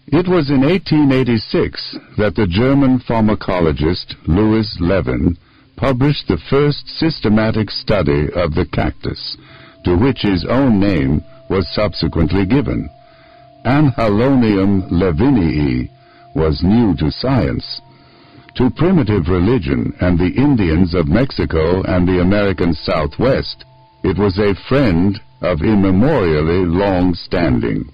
It was in 1886 that the German pharmacologist Louis Levin published the first systematic study of the cactus, to which his own name was subsequently given. Anhalonium levinii was new to science. To primitive religion and the Indians of Mexico and the American Southwest, it was a friend of immemorially long standing.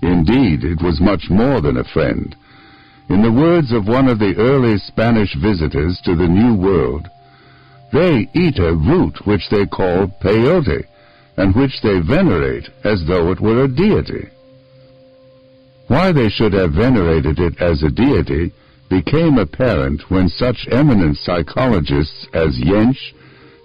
Indeed, it was much more than a friend. In the words of one of the early Spanish visitors to the New World, they eat a root which they call Peyote, and which they venerate as though it were a deity. Why they should have venerated it as a deity became apparent when such eminent psychologists as Jensch,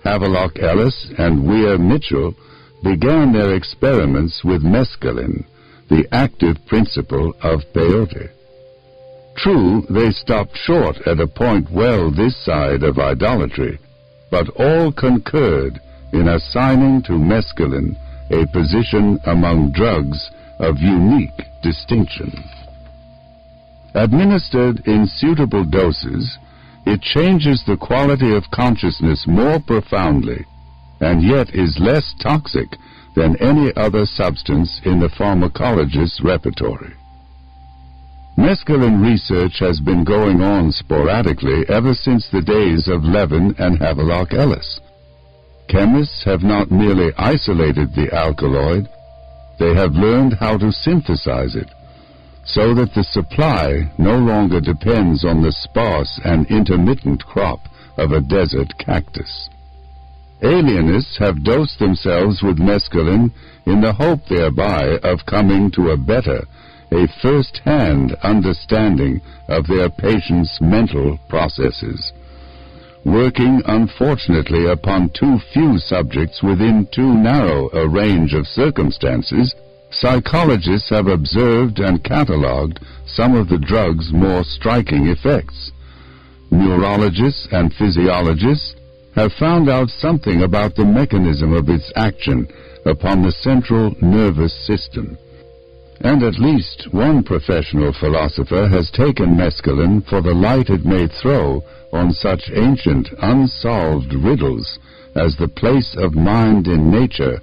Havelock Ellis, and Weir Mitchell began their experiments with mescalin, the active principle of peyote. True, they stopped short at a point well this side of idolatry, but all concurred in assigning to mescalin a position among drugs of unique distinction. Administered in suitable doses, it changes the quality of consciousness more profoundly, and yet is less toxic than any other substance in the pharmacologist's repertory. Mescalin research has been going on sporadically ever since the days of Levin and Havelock Ellis. Chemists have not merely isolated the alkaloid, they have learned how to synthesize it, so that the supply no longer depends on the sparse and intermittent crop of a desert cactus. Alienists have dosed themselves with mescalin in the hope thereby of coming to a better, a first-hand understanding of their patients' mental processes. Working unfortunately upon too few subjects within too narrow a range of circumstances, psychologists have observed and catalogued some of the drug's more striking effects. Neurologists and physiologists have found out something about the mechanism of its action upon the central nervous system. And at least one professional philosopher has taken mescalin for the light it may throw on such ancient, unsolved riddles as the place of mind in nature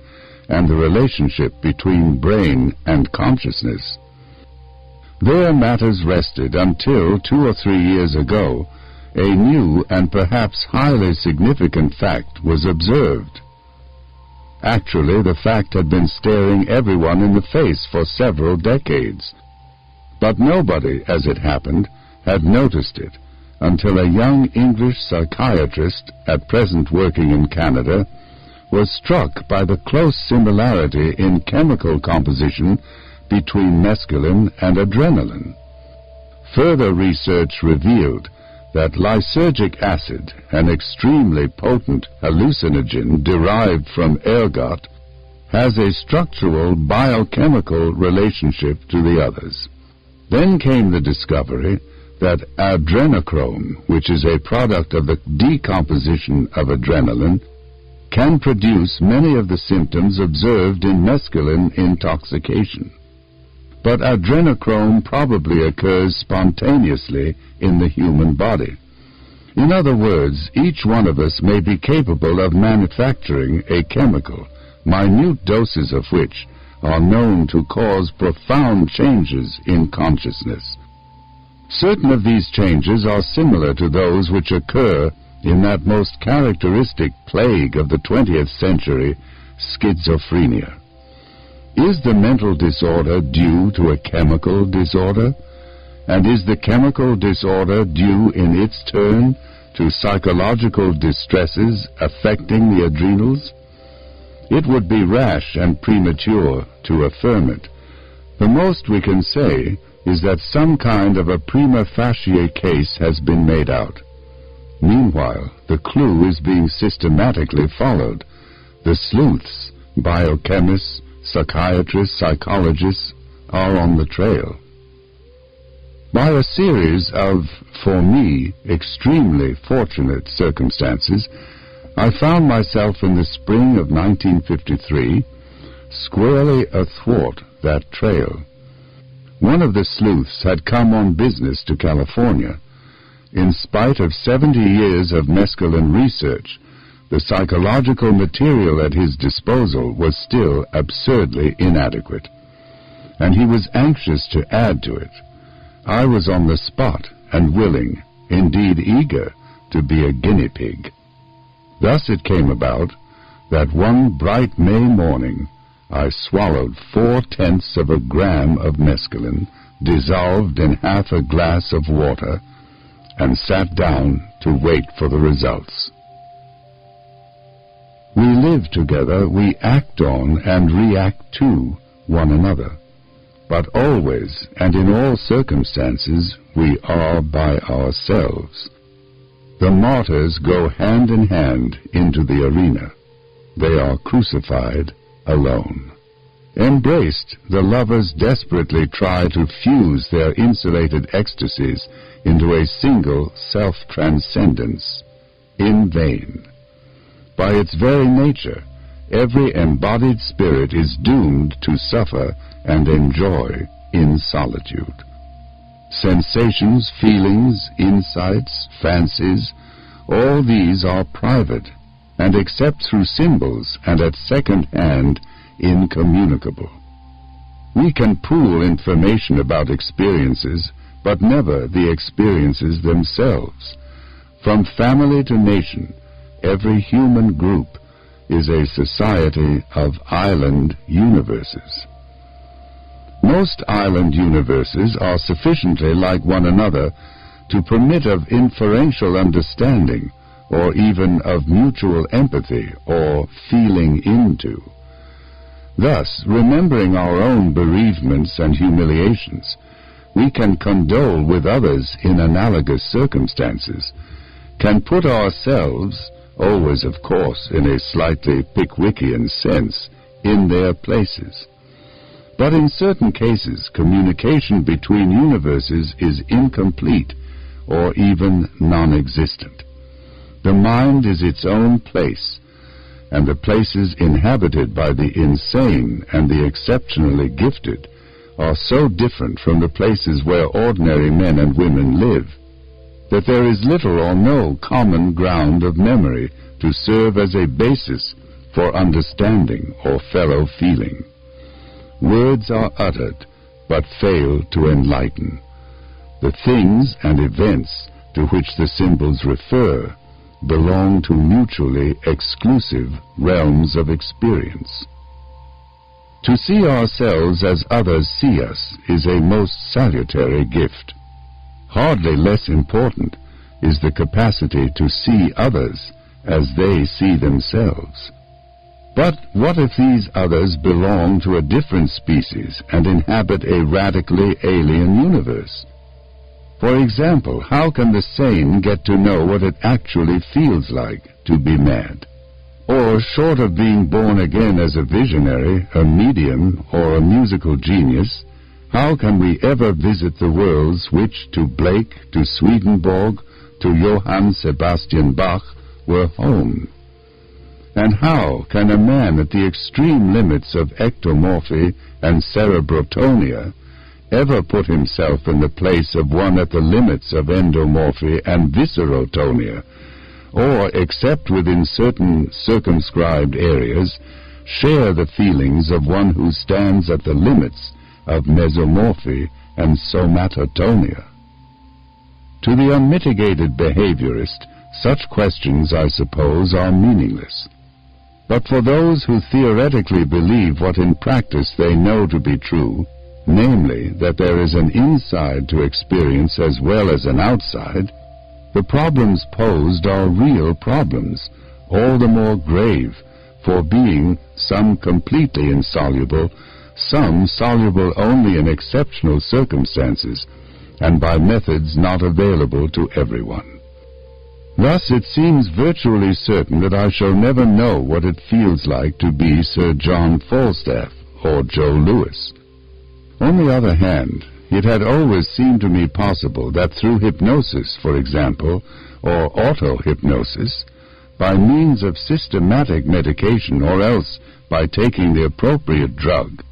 and the relationship between brain and consciousness. There matters rested until 2 or 3 years ago a new and perhaps highly significant fact was observed. Actually, the fact had been staring everyone in the face for several decades, but nobody, as it happened, had noticed it until a young English psychiatrist, at present working in Canada, was struck by the close similarity in chemical composition between mescalin and adrenaline. Further research revealed that lysergic acid, an extremely potent hallucinogen derived from ergot, has a structural biochemical relationship to the others. Then came the discovery that adrenochrome, which is a product of the decomposition of adrenaline, can produce many of the symptoms observed in mescalin intoxication. But adrenochrome probably occurs spontaneously in the human body. In other words, each one of us may be capable of manufacturing a chemical, minute doses of which are known to cause profound changes in consciousness. Certain of these changes are similar to those which occur in that most characteristic plague of the 20th century, schizophrenia. Is the mental disorder due to a chemical disorder? And is the chemical disorder due in its turn to psychological distresses affecting the adrenals? It would be rash and premature to affirm it. The most we can say is that some kind of a prima facie case has been made out. Meanwhile, the clue is being systematically followed. The sleuths, biochemists, psychiatrists, psychologists are on the trail. By a series of, for me, extremely fortunate circumstances, I found myself in the spring of 1953 squarely athwart that trail. One of the sleuths had come on business to California. In spite of 70 years of mescalin research, the psychological material at his disposal was still absurdly inadequate, and he was anxious to add to it. I was on the spot and willing, indeed eager, to be a guinea pig. Thus it came about that one bright May morning I swallowed 4/10 of a gram of mescalin dissolved in half a glass of water and sat down to wait for the results. We live together, we act on and react to one another, but always and in all circumstances we are by ourselves. The martyrs go hand in hand into the arena. They are crucified alone. Embraced, the lovers desperately try to fuse their insulated ecstasies into a single self-transcendence. In vain. By its very nature, every embodied spirit is doomed to suffer and enjoy in solitude. Sensations, feelings, insights, fancies, all these are private, and except through symbols and at second hand, incommunicable. We can pool information about experiences, but never the experiences themselves. From family to nation, every human group is a society of island universes. Most island universes are sufficiently like one another to permit of inferential understanding, or even of mutual empathy or feeling into. Thus, remembering our own bereavements and humiliations, we can condole with others in analogous circumstances, can put ourselves, always of course in a slightly Pickwickian sense, in their places. But in certain cases, communication between universes is incomplete or even non-existent. The mind is its own place, and the places inhabited by the insane and the exceptionally gifted are so different from the places where ordinary men and women live, that there is little or no common ground of memory to serve as a basis for understanding or fellow feeling. Words are uttered, but fail to enlighten. The things and events to which the symbols refer belong to mutually exclusive realms of experience. To see ourselves as others see us is a most salutary gift. Hardly less important is the capacity to see others as they see themselves. But what if these others belong to a different species and inhabit a radically alien universe? For example, how can the sane get to know what it actually feels like to be mad? Or, short of being born again as a visionary, a medium, or a musical genius, how can we ever visit the worlds which to Blake, to Swedenborg, to Johann Sebastian Bach were home? And how can a man at the extreme limits of ectomorphy and cerebrotonia ever put himself in the place of one at the limits of endomorphy and viscerotonia, or, except within certain circumscribed areas, share the feelings of one who stands at the limits of mesomorphy and somatotonia? To the unmitigated behaviorist, such questions, I suppose, are meaningless. But for those who theoretically believe what in practice they know to be true, namely, that there is an inside to experience as well as an outside, the problems posed are real problems, all the more grave for being some completely insoluble, some soluble only in exceptional circumstances, and by methods not available to everyone. Thus it seems virtually certain that I shall never know what it feels like to be Sir John Falstaff or Joe Louis. On the other hand, it had always seemed to me possible that through hypnosis, for example, or auto-hypnosis, by means of systematic medication or else by taking the appropriate drug,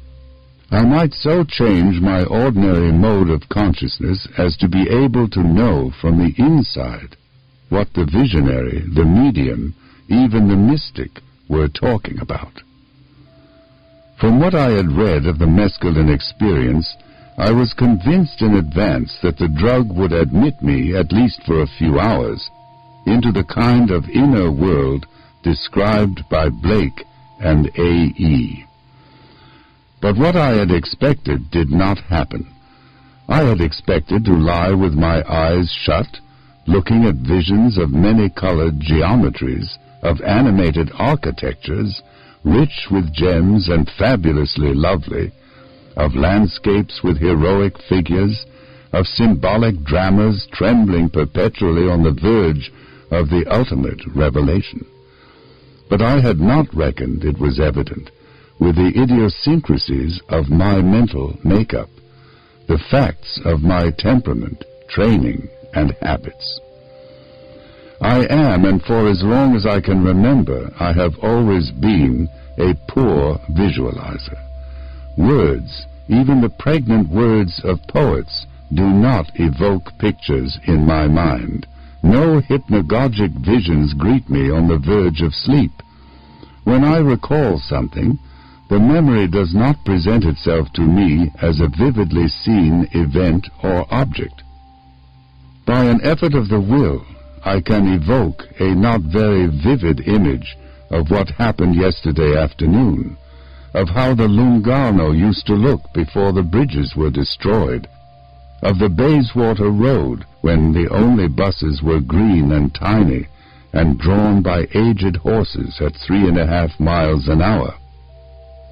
I might so change my ordinary mode of consciousness as to be able to know from the inside what the visionary, the medium, even the mystic were talking about. From what I had read of the mescalin experience, I was convinced in advance that the drug would admit me, at least for a few hours, into the kind of inner world described by Blake and A.E. But what I had expected did not happen. I had expected to lie with my eyes shut, looking at visions of many-colored geometries, of animated architectures, rich with gems and fabulously lovely, of landscapes with heroic figures, of symbolic dramas trembling perpetually on the verge of the ultimate revelation. But I had not reckoned, it was evident, with the idiosyncrasies of my mental makeup, the facts of my temperament, training, and habits. I am, and for as long as I can remember, I have always been a poor visualizer. Words, even the pregnant words of poets, do not evoke pictures in my mind. No hypnagogic visions greet me on the verge of sleep. When I recall something, the memory does not present itself to me as a vividly seen event or object. By an effort of the will, I can evoke a not very vivid image of what happened yesterday afternoon, of how the Lung'Arno used to look before the bridges were destroyed, of the Bayswater Road when the only buses were green and tiny and drawn by aged horses at 3.5 miles an hour.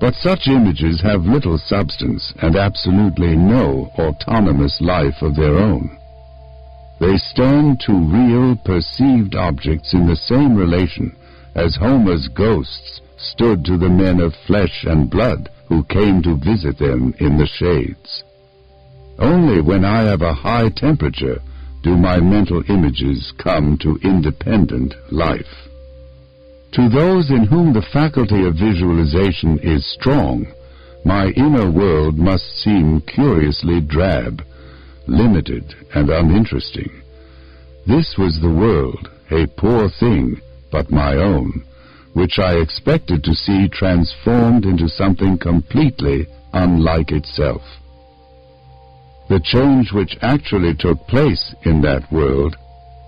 But such images have little substance and absolutely no autonomous life of their own. They stand to real, perceived objects in the same relation as Homer's ghosts stood to the men of flesh and blood who came to visit them in the shades. Only when I have a high temperature do my mental images come to independent life. To those in whom the faculty of visualization is strong, my inner world must seem curiously drab, limited and uninteresting. This was the world, a poor thing, but my own, which I expected to see transformed into something completely unlike itself. The change which actually took place in that world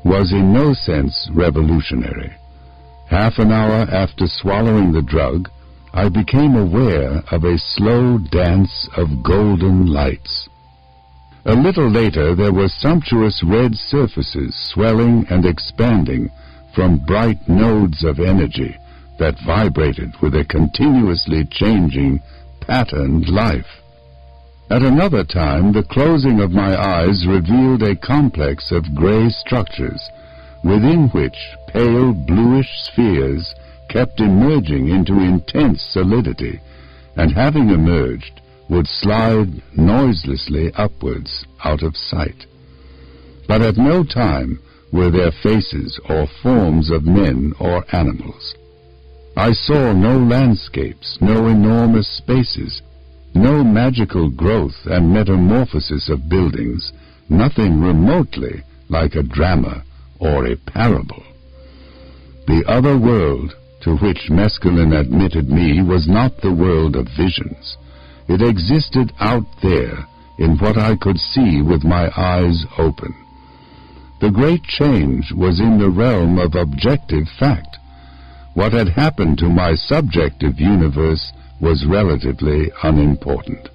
was in no sense revolutionary. Half an hour after swallowing the drug, I became aware of a slow dance of golden lights. A little later there were sumptuous red surfaces swelling and expanding from bright nodes of energy that vibrated with a continuously changing, patterned life. At another time, the closing of my eyes revealed a complex of gray structures, within which pale bluish spheres kept emerging into intense solidity, and having emerged, would slide noiselessly upwards out of sight. But at no time were there faces or forms of men or animals. I saw no landscapes, no enormous spaces, no magical growth and metamorphosis of buildings, nothing remotely like a drama or a parable. The other world to which mescalin admitted me was not the world of visions. It existed out there in what I could see with my eyes open. The great change was in the realm of objective fact. What had happened to my subjective universe was relatively unimportant.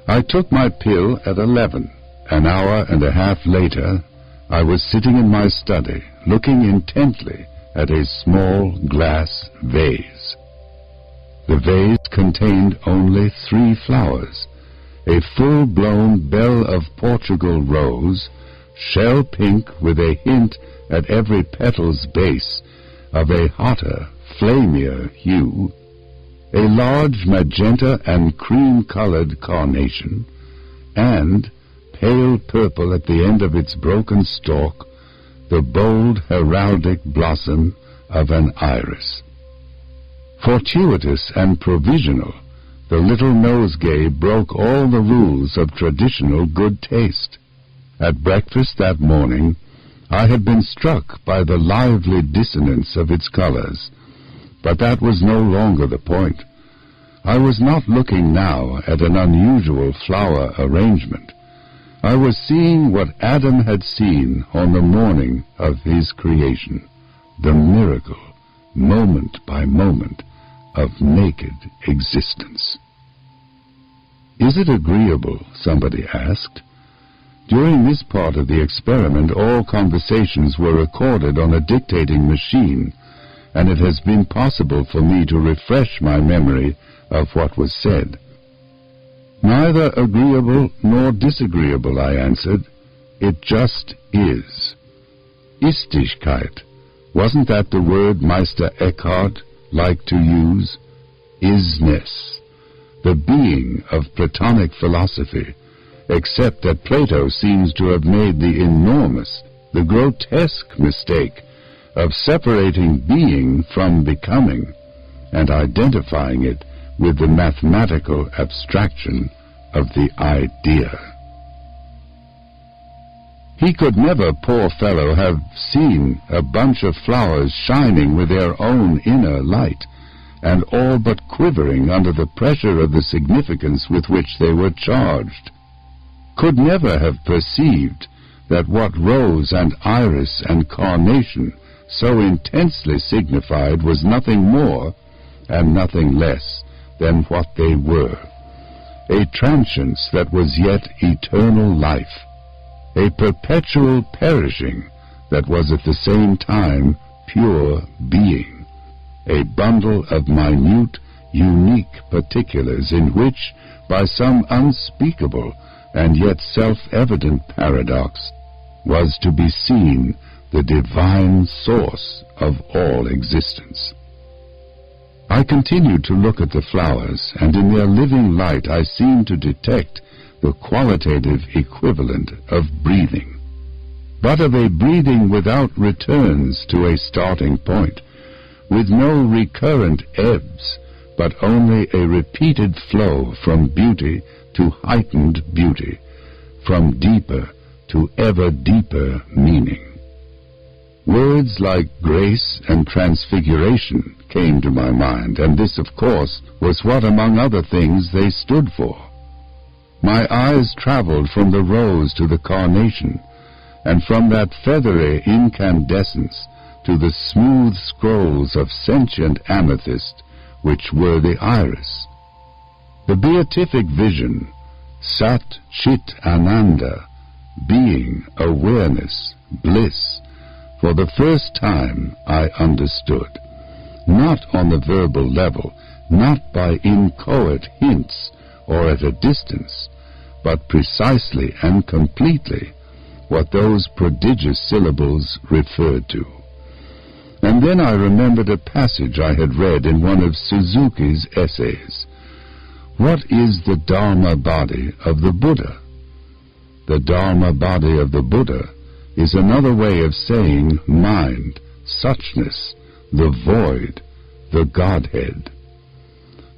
I took my pill at 11. An hour and a half later, I was sitting in my study, looking intently at a small glass vase. The vase contained only 3 flowers, a full-blown Belle of Portugal rose, shell pink with a hint at every petal's base of a hotter, flamier hue, a large magenta and cream-colored carnation, and, pale purple at the end of its broken stalk, the bold heraldic blossom of an iris. Fortuitous and provisional, The little nosegay broke all the rules of traditional good taste. At breakfast that morning, I had been struck by the lively dissonance of its colors, but that was no longer the point. I was not looking now at an unusual flower arrangement. I was seeing what Adam had seen on the morning of his creation, the miracle, moment by moment, of naked existence. "Is it agreeable?" somebody asked. During this part of the experiment, all conversations were recorded on a dictating machine, and it has been possible for me to refresh my memory of what was said. "Neither agreeable nor disagreeable," I answered. "It just is." Istigkeit, wasn't that the word Meister Eckhart liked to use? Isness, the being of Platonic philosophy, except that Plato seems to have made the enormous, the grotesque mistake of separating being from becoming and identifying it with the mathematical abstraction of the idea. He could never, poor fellow, have seen a bunch of flowers shining with their own inner light, and all but quivering under the pressure of the significance with which they were charged. Could never have perceived that what rose and iris and carnation so intensely signified was nothing more and nothing less than what they were, a transience that was yet eternal life, a perpetual perishing that was at the same time pure being, a bundle of minute, unique particulars in which, by some unspeakable and yet self-evident paradox, was to be seen the divine source of all existence. I continued to look at the flowers, and in their living light I seemed to detect the qualitative equivalent of breathing, but of a breathing without returns to a starting point, with no recurrent ebbs, but only a repeated flow from beauty to heightened beauty, from deeper to ever deeper meaning. Words like grace and transfiguration came to my mind, and this, of course, was what, among other things, they stood for. My eyes traveled from the rose to the carnation, and from that feathery incandescence to the smooth scrolls of sentient amethyst which were the iris. The beatific vision, Sat Chit Ananda, being, awareness, bliss, for the first time I understood, not on the verbal level, not by inchoate hints or at a distance, but precisely and completely what those prodigious syllables referred to. And then I remembered a passage I had read in one of Suzuki's essays. What is the Dharma body of the Buddha? The Dharma body of the Buddha is another way of saying mind, suchness, the void, the Godhead.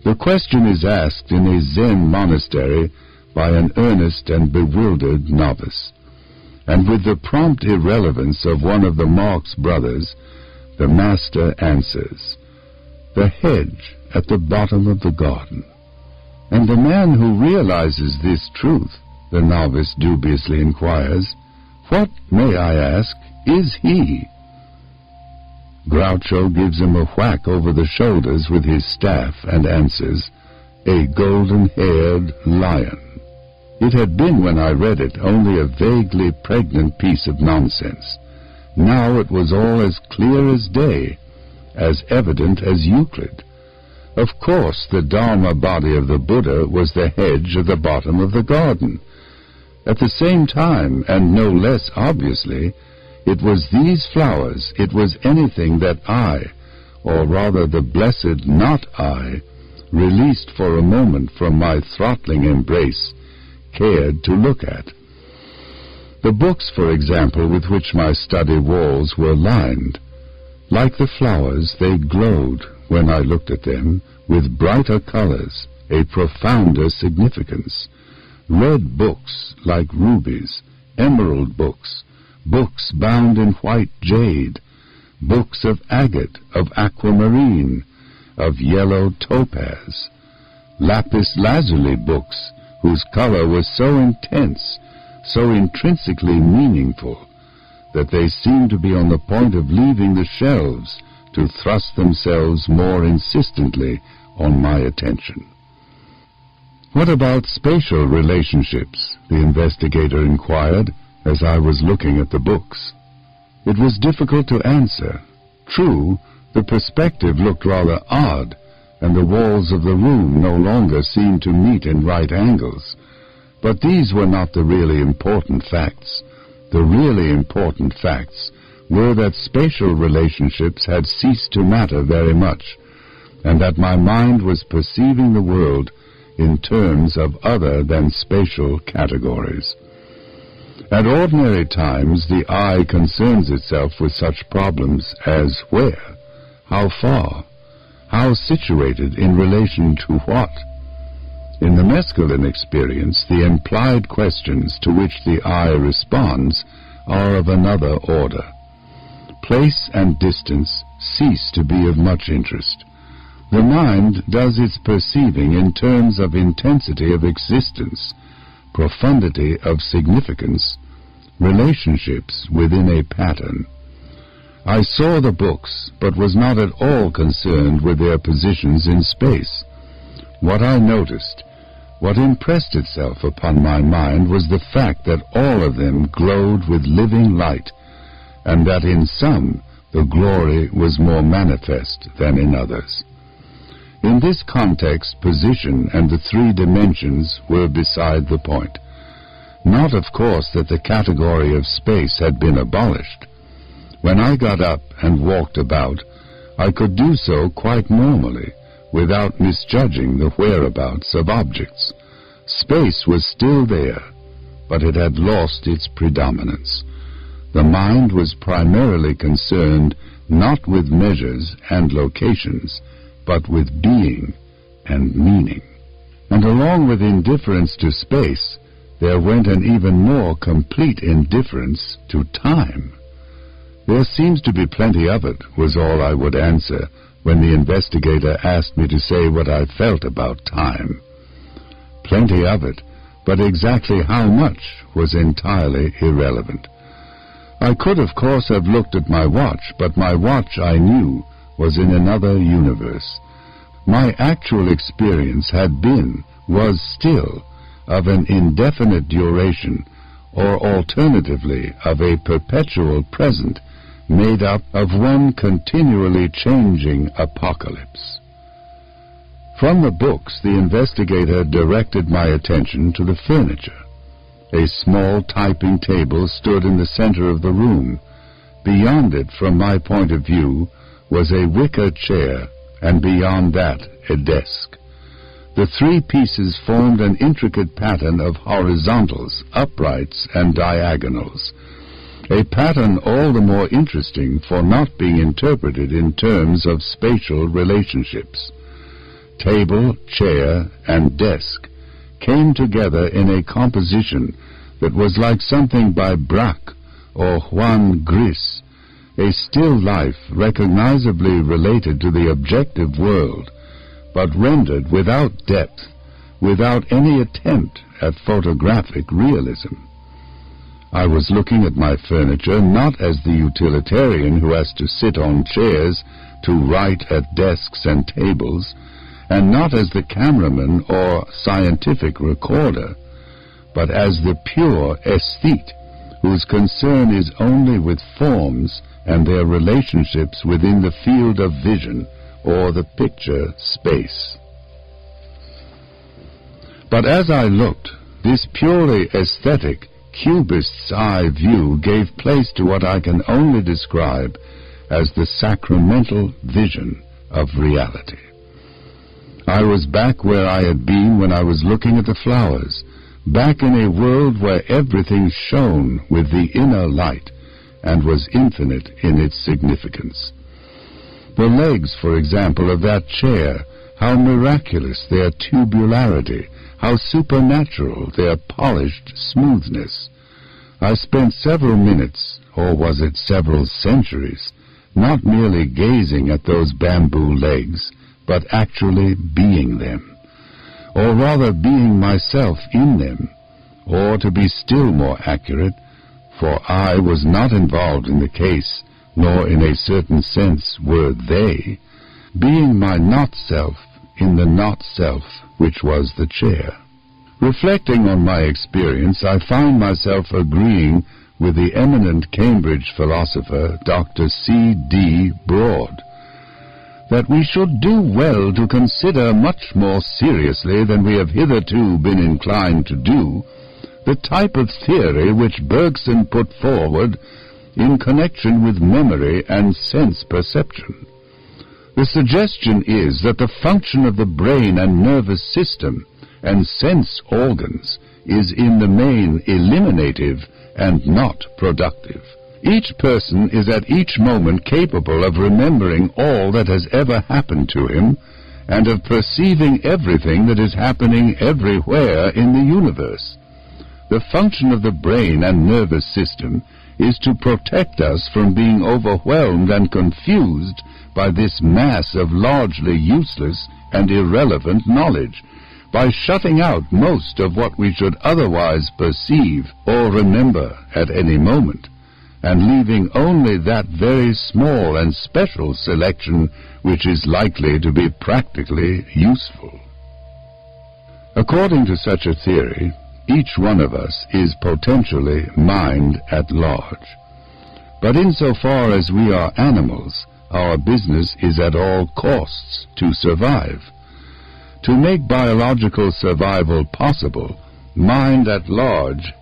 The question is asked in a Zen monastery by an earnest and bewildered novice, and with the prompt irrelevance of one of the Marx brothers, the master answers, "The hedge at the bottom of the garden." And the man who realizes this truth, the novice dubiously inquires, "What, may I ask, is he?" Groucho gives him a whack over the shoulders with his staff and answers, "A golden-haired lion." It had been, when I read it, only a vaguely pregnant piece of nonsense. Now it was all as clear as day, as evident as Euclid. Of course, the Dharma body of the Buddha was the hedge at the bottom of the garden. At the same time, and no less obviously, it was these flowers, it was anything that I, or rather the blessed not I, released for a moment from my throttling embrace, cared to look at. The books, for example, with which my study walls were lined. Like the flowers, they glowed, when I looked at them, with brighter colors, a profounder significance. Red books like rubies, emerald books, books bound in white jade, books of agate, of aquamarine, of yellow topaz, lapis lazuli books whose color was so intense, so intrinsically meaningful, that they seemed to be on the point of leaving the shelves to thrust themselves more insistently on my attention. "What about spatial relationships?" the investigator inquired as I was looking at the books. It was difficult to answer. True, the perspective looked rather odd, and the walls of the room no longer seemed to meet in right angles. But these were not the really important facts. The really important facts were that spatial relationships had ceased to matter very much, and that my mind was perceiving the world in terms of other than spatial categories. At ordinary times, the eye concerns itself with such problems as where, how far, how situated in relation to what. In the mescalin experience, the implied questions to which the eye responds are of another order. Place and distance cease to be of much interest. The mind does its perceiving in terms of intensity of existence, profundity of significance, relationships within a pattern. I saw the books, but was not at all concerned with their positions in space. What I noticed, what impressed itself upon my mind, was the fact that all of them glowed with living light, and that in some the glory was more manifest than in others. In this context, position and the three dimensions were beside the point. Not, of course, that the category of space had been abolished. When I got up and walked about, I could do so quite normally, without misjudging the whereabouts of objects. Space was still there, but it had lost its predominance. The mind was primarily concerned not with measures and locations, but with being and meaning. And along with indifference to space, there went an even more complete indifference to time. "There seems to be plenty of it," was all I would answer when the investigator asked me to say what I felt about time. Plenty of it, but exactly how much was entirely irrelevant. I could, of course, have looked at my watch, but my watch, I knew, was in another universe. My actual experience had been, was still, of an indefinite duration, or alternatively of a perpetual present, made up of one continually changing apocalypse. From the books, the investigator directed my attention to the furniture. A small typing table stood in the center of the room. Beyond it, from my point of view, was a wicker chair, and beyond that, a desk. The three pieces formed an intricate pattern of horizontals, uprights, and diagonals, a pattern all the more interesting for not being interpreted in terms of spatial relationships. Table, chair, and desk came together in a composition that was like something by Braque or Juan Gris, a still life recognizably related to the objective world, but rendered without depth, without any attempt at photographic realism. I was looking at my furniture not as the utilitarian who has to sit on chairs to write at desks and tables, and not as the cameraman or scientific recorder, but as the pure aesthete whose concern is only with forms and their relationships within the field of vision or the picture space. But as I looked, this purely aesthetic cubist's eye view gave place to what I can only describe as the sacramental vision of reality. I was back where I had been when I was looking at the flowers, back in a world where everything shone with the inner light and was infinite in its significance. The legs, for example, of that chair how miraculous their tubularity, how supernatural their polished smoothness. I spent several minutes, or was it several centuries, not merely gazing at those bamboo legs, but actually being them, or rather being myself in them, or to be still more accurate, for I was not involved in the case, nor in a certain sense were they, being my not-self in the not-self which was the chair. Reflecting on my experience, I find myself agreeing with the eminent Cambridge philosopher Dr. C.D. Broad, that we should do well to consider much more seriously than we have hitherto been inclined to do the type of theory which Bergson put forward in connection with memory and sense perception. The suggestion is that the function of the brain and nervous system and sense organs is in the main eliminative and not productive. Each person is at each moment capable of remembering all that has ever happened to him and of perceiving everything that is happening everywhere in the universe. The function of the brain and nervous system is to protect us from being overwhelmed and confused by this mass of largely useless and irrelevant knowledge, by shutting out most of what we should otherwise perceive or remember at any moment, and leaving only that very small and special selection which is likely to be practically useful. According to such a theory, each one of us is potentially mind at large. But insofar as we are animals, our business is at all costs to survive. To make biological survival possible, mind at large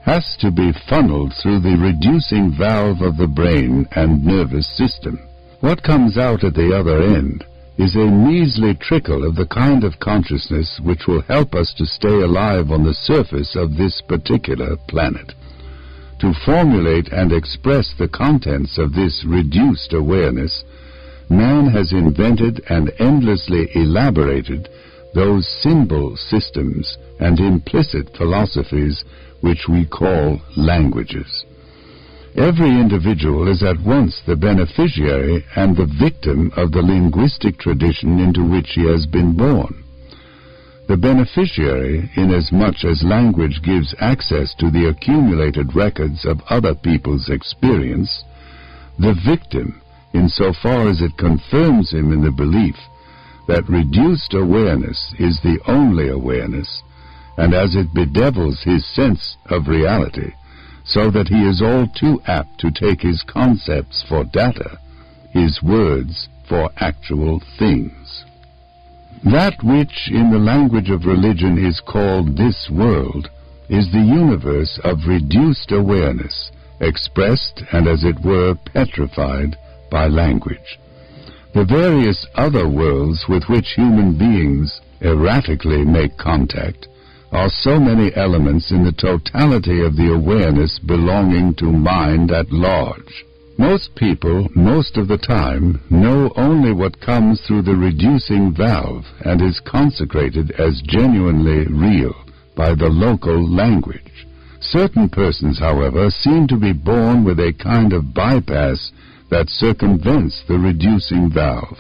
has to be funneled through the reducing valve of the brain and nervous system. What comes out at the other end is a measly trickle of the kind of consciousness which will help us to stay alive on the surface of this particular planet. To formulate and express the contents of this reduced awareness, man has invented and endlessly elaborated those symbol systems and implicit philosophies which we call languages. Every individual is at once the beneficiary and the victim of the linguistic tradition into which he has been born. The beneficiary, inasmuch as language gives access to the accumulated records of other people's experience; the victim, insofar as it confirms him in the belief that reduced awareness is the only awareness, and as it bedevils his sense of reality, so that he is all too apt to take his concepts for data, his words for actual things. That which in the language of religion is called this world is the universe of reduced awareness, expressed and as it were petrified by language. The various other worlds with which human beings erratically make contact are so many elements in the totality of the awareness belonging to mind at large. Most people, most of the time, know only what comes through the reducing valve and is consecrated as genuinely real by the local language. Certain persons, however, seem to be born with a kind of bypass that circumvents the reducing valve.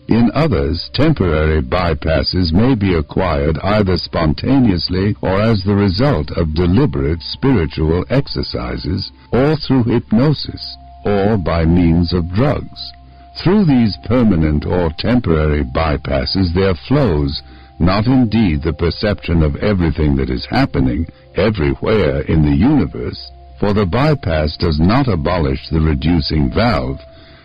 In others, temporary bypasses may be acquired either spontaneously or as the result of deliberate spiritual exercises, or through hypnosis, or by means of drugs. Through these permanent or temporary bypasses there flows not indeed the perception of everything that is happening everywhere in the universe, for the bypass does not abolish the reducing valve,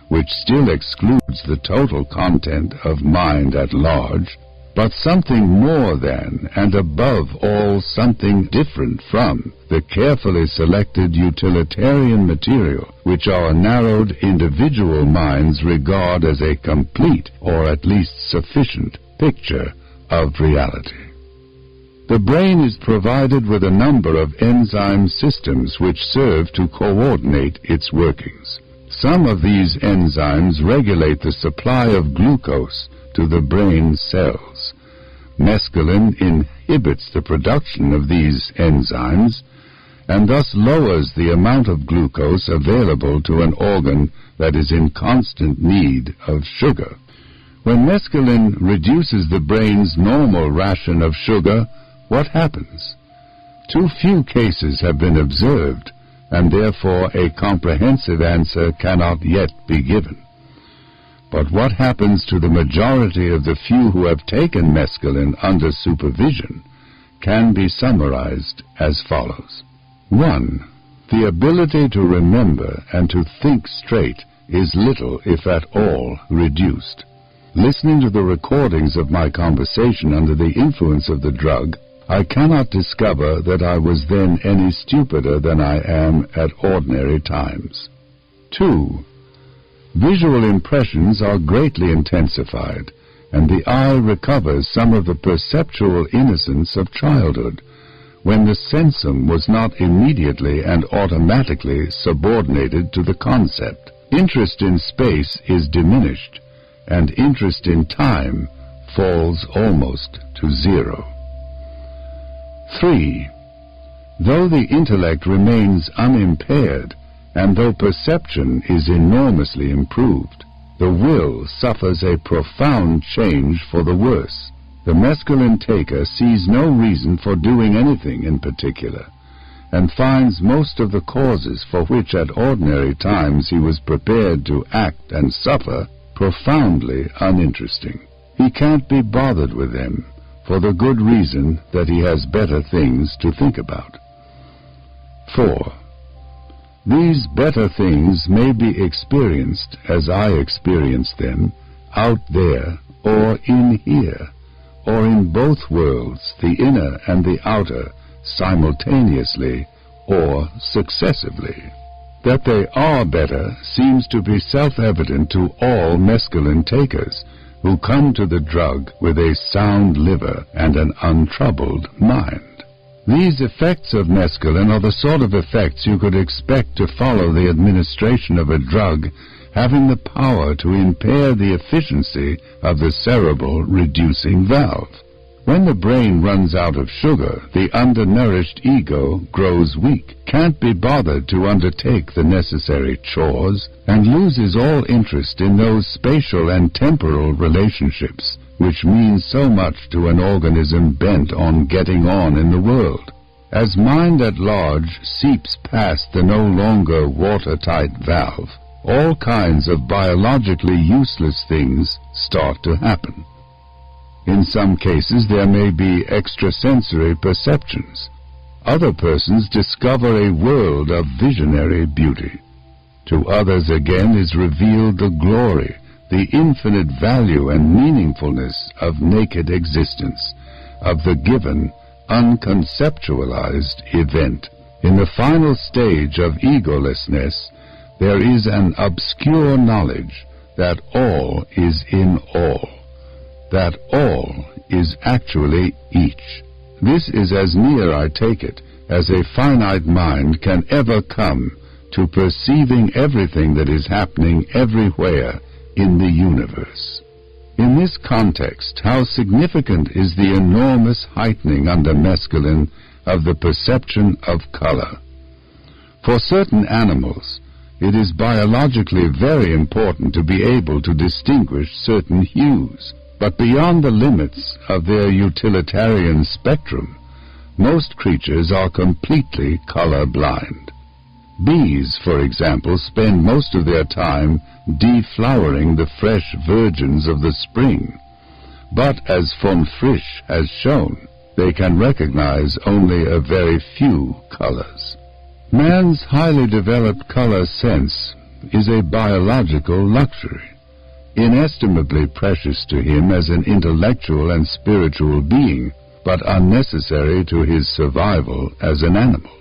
which still excludes the total content of mind at large, but something more than and above all something different from the carefully selected utilitarian material which our narrowed individual minds regard as a complete or at least sufficient picture of reality. The brain is provided with a number of enzyme systems which serve to coordinate its workings. Some of these enzymes regulate the supply of glucose to the brain cells. Mescalin inhibits the production of these enzymes and thus lowers the amount of glucose available to an organ that is in constant need of sugar. When mescalin reduces the brain's normal ration of sugar, what happens? Too few cases have been observed, and therefore a comprehensive answer cannot yet be given. But what happens to the majority of the few who have taken mescalin under supervision can be summarized as follows. 1. The ability to remember and to think straight is little, if at all, reduced. Listening to the recordings of my conversation under the influence of the drug, I cannot discover that I was then any stupider than I am at ordinary times. 2. Visual impressions are greatly intensified, and the eye recovers some of the perceptual innocence of childhood, when the sensum was not immediately and automatically subordinated to the concept. Interest in space is diminished, and interest in time falls almost to zero. 3. Though the intellect remains unimpaired, and though perception is enormously improved, the will suffers a profound change for the worse. The mescalin taker sees no reason for doing anything in particular, and finds most of the causes for which at ordinary times he was prepared to act and suffer profoundly uninteresting. He can't be bothered with them, for the good reason that he has better things to think about. 4. These better things may be experienced, as I experienced them, out there or in here, or in both worlds, the inner and the outer, simultaneously or successively. That they are better seems to be self-evident to all mescalin takers, who come to the drug with a sound liver and an untroubled mind. These effects of mescalin are the sort of effects you could expect to follow the administration of a drug having the power to impair the efficiency of the cerebral reducing valve. When the brain runs out of sugar, the undernourished ego grows weak, can't be bothered to undertake the necessary chores, and loses all interest in those spatial and temporal relationships which mean so much to an organism bent on getting on in the world. As mind at large seeps past the no longer watertight valve, all kinds of biologically useless things start to happen. In some cases there may be extrasensory perceptions. Other persons discover a world of visionary beauty. To others again is revealed the glory, the infinite value and meaningfulness of naked existence, of the given, unconceptualized event. In the final stage of egolessness, there is an obscure knowledge that all is in all, that all is actually each. This is as near, I take it, as a finite mind can ever come to perceiving everything that is happening everywhere in the universe. In this context, how significant is the enormous heightening under mescalin of the perception of color. For certain animals, it is biologically very important to be able to distinguish certain hues, but beyond the limits of their utilitarian spectrum, most creatures are completely color-blind. Bees, for example, spend most of their time deflowering the fresh virgins of the spring, but as von Frisch has shown, they can recognize only a very few colors. Man's highly developed color sense is a biological luxury, inestimably precious to him as an intellectual and spiritual being, but unnecessary to his survival as an animal.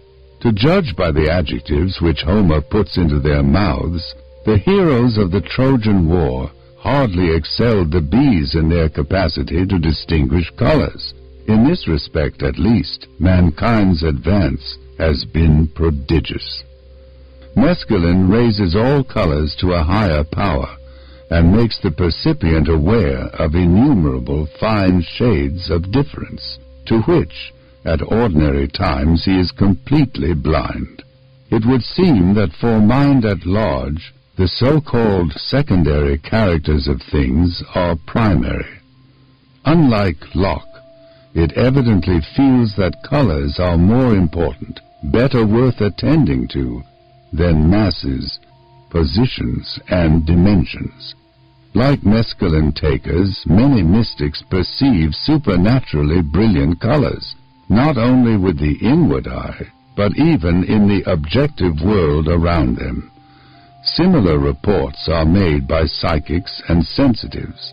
To judge by the adjectives which Homer puts into their mouths, the heroes of the Trojan War hardly excelled the bees in their capacity to distinguish colors. In this respect, at least, mankind's advance has been prodigious. Mescalin raises all colors to a higher power, and makes the percipient aware of innumerable fine shades of difference, to which, at ordinary times, he is completely blind. It would seem that for mind at large, the so-called secondary characters of things are primary. Unlike Locke, it evidently feels that colors are more important, better worth attending to, than masses, positions, and dimensions. Like mescalin takers, many mystics perceive supernaturally brilliant colors, not only with the inward eye, but even in the objective world around them. Similar reports are made by psychics and sensitives.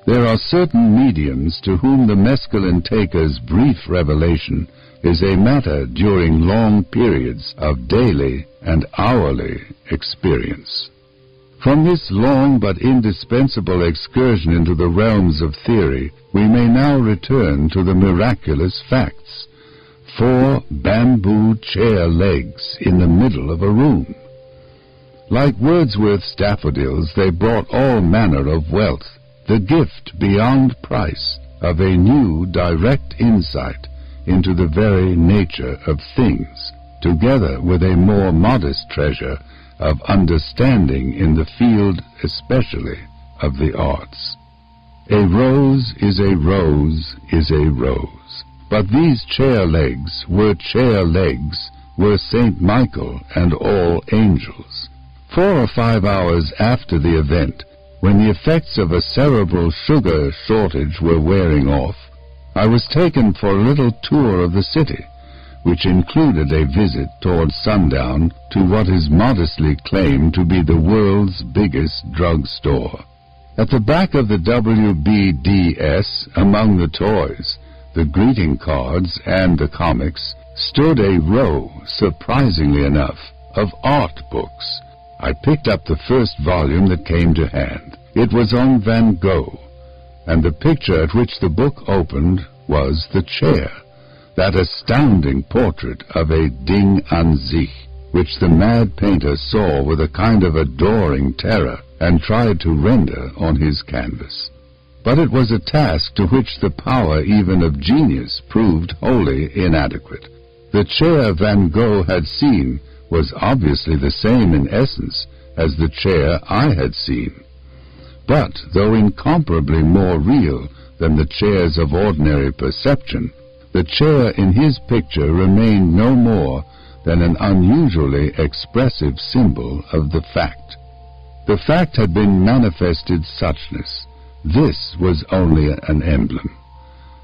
There are certain mediums to whom the mescalin taker's brief revelation is a matter during long periods of daily and hourly experience. From this long but indispensable excursion into the realms of theory, we may now return to the miraculous facts. 4 bamboo chair legs in the middle of a room. Like Wordsworth's daffodils, they brought all manner of wealth, the gift beyond price of a new direct insight into the very nature of things, together with a more modest treasure of understanding in the field especially of the arts. A rose is a rose is a rose, but these chair legs were Saint Michael and all angels. 4 or 5 hours after the event, when the effects of a cerebral sugar shortage were wearing off, I was taken for a little tour of the city, which included a visit towards sundown to what is modestly claimed to be the world's biggest drug store. At the back of the WBDS, among the toys, the greeting cards, and the comics, stood a row, surprisingly enough, of art books. I picked up the first volume that came to hand. It was on Van Gogh, and the picture at which the book opened was the chair, that astounding portrait of a Ding an sich, which the mad painter saw with a kind of adoring terror and tried to render on his canvas. But it was a task to which the power even of genius proved wholly inadequate. The chair Van Gogh had seen was obviously the same in essence as the chair I had seen. But, though incomparably more real than the chairs of ordinary perception, the chair in his picture remained no more than an unusually expressive symbol of the fact. The fact had been manifested suchness. This was only an emblem.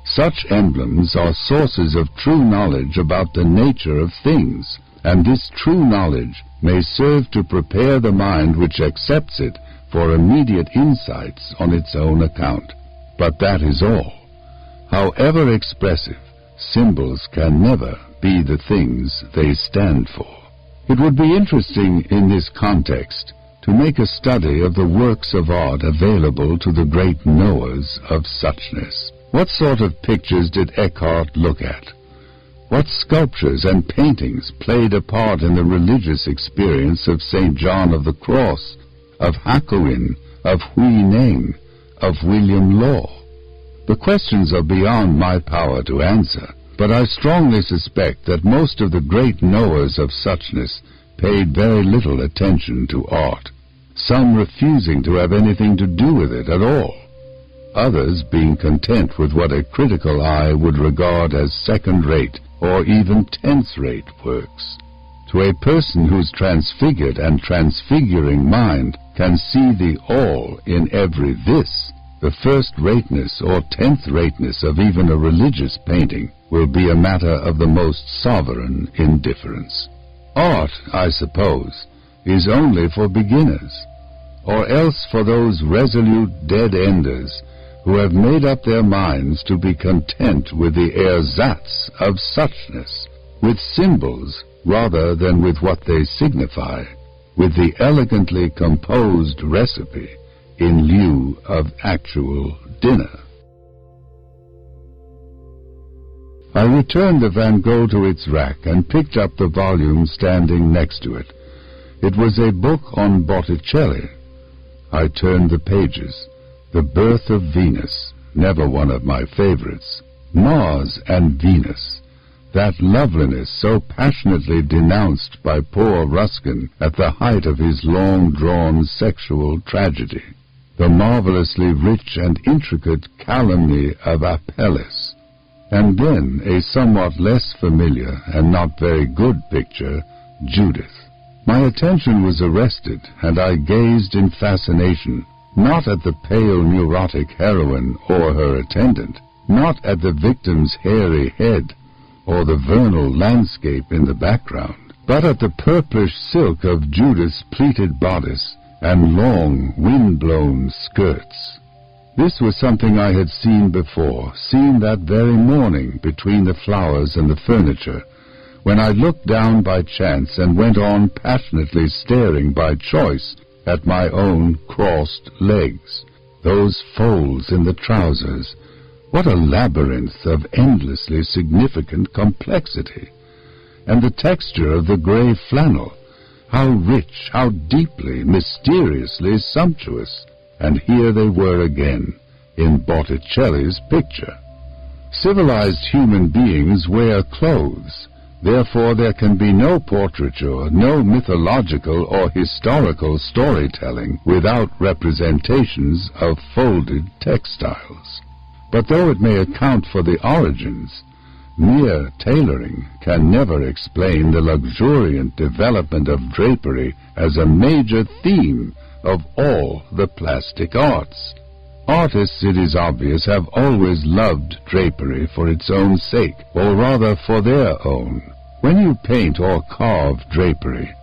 Such emblems are sources of true knowledge about the nature of things, and this true knowledge may serve to prepare the mind which accepts it for immediate insights on its own account. But that is all. However expressive, symbols can never be the things they stand for. It would be interesting in this context to make a study of the works of art available to the great knowers of suchness. What sort of pictures did Eckhart look at? What sculptures and paintings played a part in the religious experience of St. John of the Cross, of Hakuin, of Hui Ning, of William Law? The questions are beyond my power to answer, but I strongly suspect that most of the great knowers of suchness paid very little attention to art, some refusing to have anything to do with it at all, others being content with what a critical eye would regard as second-rate or even tenth-rate works. To a person whose transfigured and transfiguring mind can see the all in every this, the first-rateness or tenth-rateness of even a religious painting will be a matter of the most sovereign indifference. Art, I suppose, is only for beginners, or else for those resolute dead-enders who have made up their minds to be content with the ersatz of suchness, with symbols rather than with what they signify, with the elegantly composed recipe in lieu of actual dinner. I returned the Van Gogh to its rack and picked up the volume standing next to it. It was a book on Botticelli. I turned the pages. The Birth of Venus, never one of my favorites. Mars and Venus, that loveliness so passionately denounced by poor Ruskin at the height of his long-drawn sexual tragedy. The marvelously rich and intricate calumny of Apelles. And then a somewhat less familiar and not very good picture, Judith. My attention was arrested, and I gazed in fascination, not at the pale neurotic heroine or her attendant, not at the victim's hairy head, or the vernal landscape in the background, but at the purplish silk of Judith's pleated bodice and long, wind-blown skirts. This was something I had seen before, seen that very morning between the flowers and the furniture, when I looked down by chance and went on passionately staring by choice at my own crossed legs, those folds in the trousers. What a labyrinth of endlessly significant complexity! And the texture of the gray flannel, how rich, how deeply, mysteriously sumptuous. And here they were again, in Botticelli's picture. Civilized human beings wear clothes. Therefore there can be no portraiture, no mythological or historical storytelling without representations of folded textiles. But though it may account for the origins, mere tailoring can never explain the luxuriant development of drapery as a major theme of all the plastic arts. Artists, it is obvious, have always loved drapery for its own sake, or rather for their own. When you paint or carve drapery,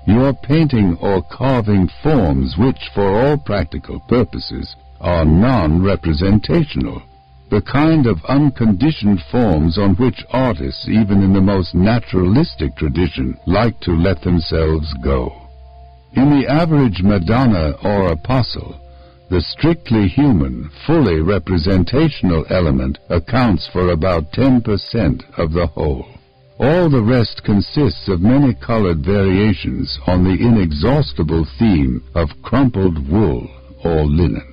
you are painting or carving forms which, for all practical purposes, are non-representational. The kind of unconditioned forms on which artists, even in the most naturalistic tradition, like to let themselves go. In the average Madonna or Apostle, the strictly human, fully representational element accounts for about 10% of the whole. All the rest consists of many-colored variations on the inexhaustible theme of crumpled wool or linen.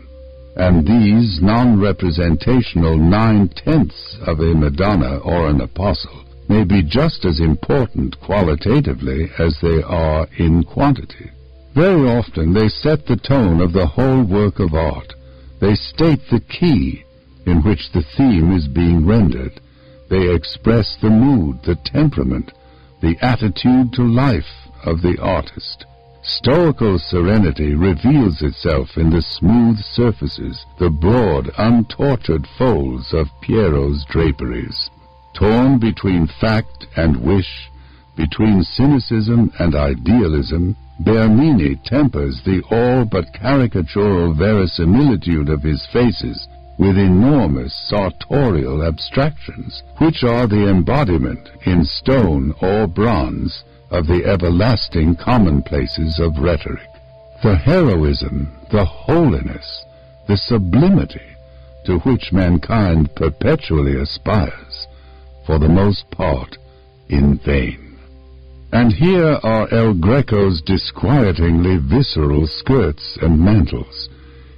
And these non-representational 9/10ths of a Madonna or an Apostle may be just as important qualitatively as they are in quantity. Very often they set the tone of the whole work of art. They state the key in which the theme is being rendered. They express the mood, the temperament, the attitude to life of the artist. Stoical serenity reveals itself in the smooth surfaces, the broad, untortured folds of Pierrot's draperies. Torn between fact and wish, between cynicism and idealism, Bernini tempers the all but caricatural verisimilitude of his faces with enormous sartorial abstractions, which are the embodiment, in stone or bronze, of the everlasting commonplaces of rhetoric. The heroism, the holiness, the sublimity to which mankind perpetually aspires, for the most part in vain. And here are El Greco's disquietingly visceral skirts and mantles.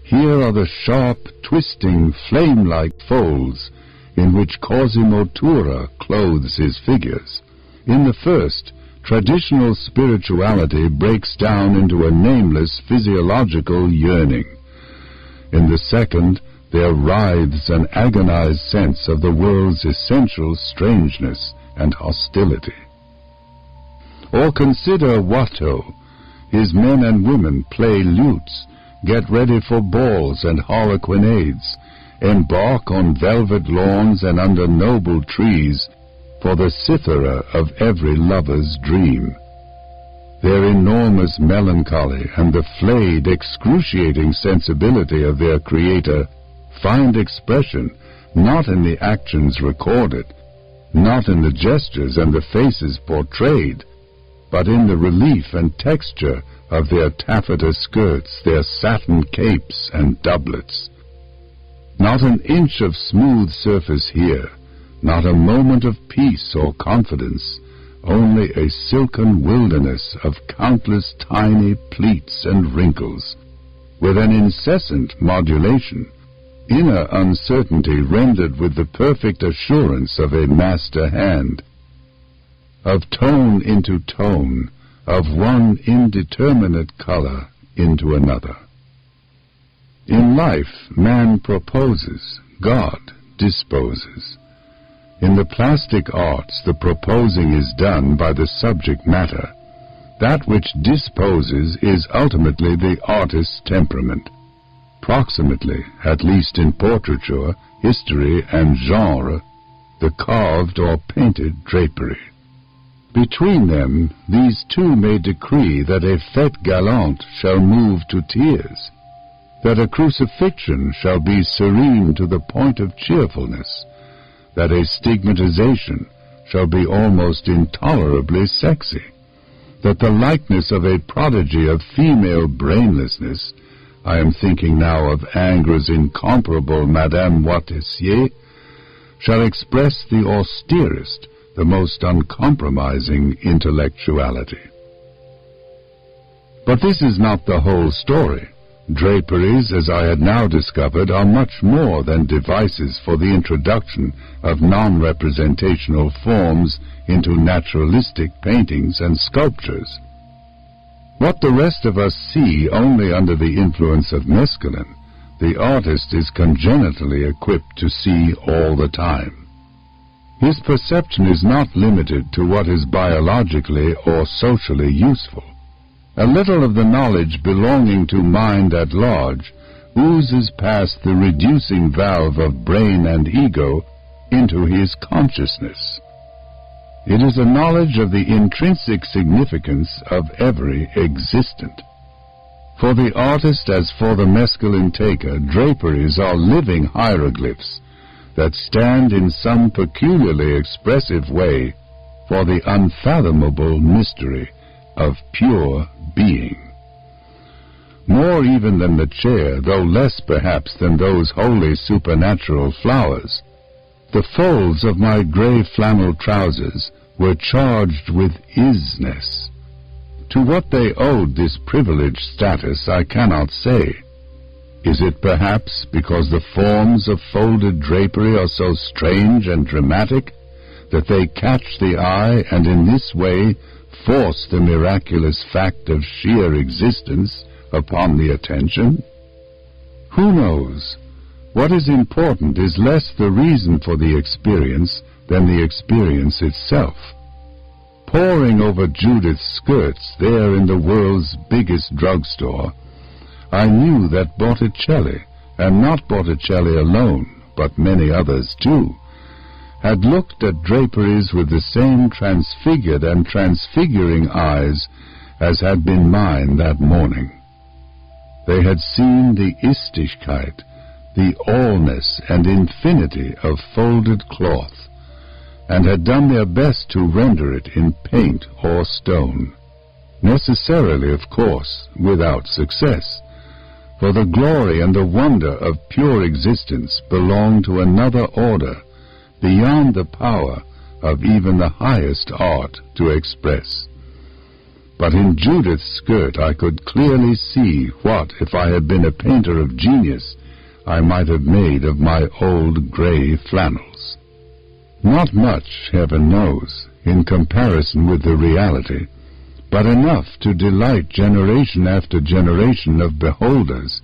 Here are the sharp, twisting, flame-like folds in which Cosimo Tura clothes his figures. In the first, traditional spirituality breaks down into a nameless physiological yearning. In the second, there writhes an agonized sense of the world's essential strangeness and hostility. Or consider Watteau. His men and women play lutes, get ready for balls and harlequinades, embark on velvet lawns and under noble trees for the cithara of every lover's dream. Their enormous melancholy and the flayed, excruciating sensibility of their creator find expression not in the actions recorded, not in the gestures and the faces portrayed, but in the relief and texture of their taffeta skirts, their satin capes and doublets. Not an inch of smooth surface here, not a moment of peace or confidence, only a silken wilderness of countless tiny pleats and wrinkles. with an incessant modulation, inner uncertainty rendered with the perfect assurance of a master hand, of tone into tone, of one indeterminate color into another. In life, man proposes, God disposes. In the plastic arts, the proposing is done by the subject matter. That which disposes is ultimately the artist's temperament. Proximately, at least in portraiture, history, and genre, the carved or painted drapery. Between them, these two may decree that a fete galante shall move to tears, that a crucifixion shall be serene to the point of cheerfulness, that a stigmatization shall be almost intolerably sexy, that the likeness of a prodigy of female brainlessness, I am thinking now of Ingres's incomparable Madame Watessier, shall express the austerest, the most uncompromising intellectuality. But this is not the whole story. Draperies, as I had now discovered, are much more than devices for the introduction of non-representational forms into naturalistic paintings and sculptures. What the rest of us see only under the influence of mescalin, the artist is congenitally equipped to see all the time. His perception is not limited to what is biologically or socially useful. A little of the knowledge belonging to mind at large oozes past the reducing valve of brain and ego into his consciousness. It is a knowledge of the intrinsic significance of every existent. For the artist as for the mescalin taker, draperies are living hieroglyphs that stand in some peculiarly expressive way for the unfathomable mystery of pure being. More even than the chair, though less perhaps than those wholly supernatural flowers, the folds of my grey flannel trousers were charged with isness. To what they owed this privileged status I cannot say. Is it perhaps because the forms of folded drapery are so strange and dramatic that they catch the eye and in this way force the miraculous fact of sheer existence upon the attention? Who knows? What is important is less the reason for the experience than the experience itself. Poring over Judith's skirts there in the world's biggest drugstore, I knew that Botticelli, and not Botticelli alone, but many others too, had looked at draperies with the same transfigured and transfiguring eyes as had been mine that morning. They had seen the Istischkeit, the allness and infinity of folded cloth, and had done their best to render it in paint or stone, necessarily, of course, without success, for the glory and the wonder of pure existence belong to another order, beyond the power of even the highest art to express. But in Judith's skirt I could clearly see what, if I had been a painter of genius, I might have made of my old grey flannels. Not much, heaven knows, in comparison with the reality, but enough to delight generation after generation of beholders,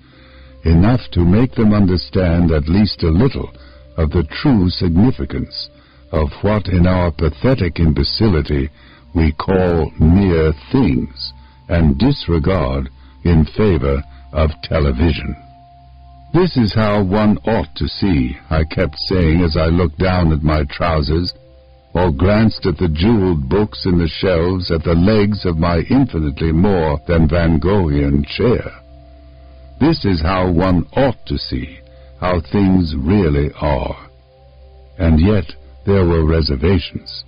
enough to make them understand at least a little of the true significance of what in our pathetic imbecility we call mere things, and disregard in favor of television. This is how one ought to see, I kept saying as I looked down at my trousers, or glanced at the jeweled books in the shelves at the legs of my infinitely more than Van Goghian chair. This is how one ought to see, how things really are. And yet there were reservations,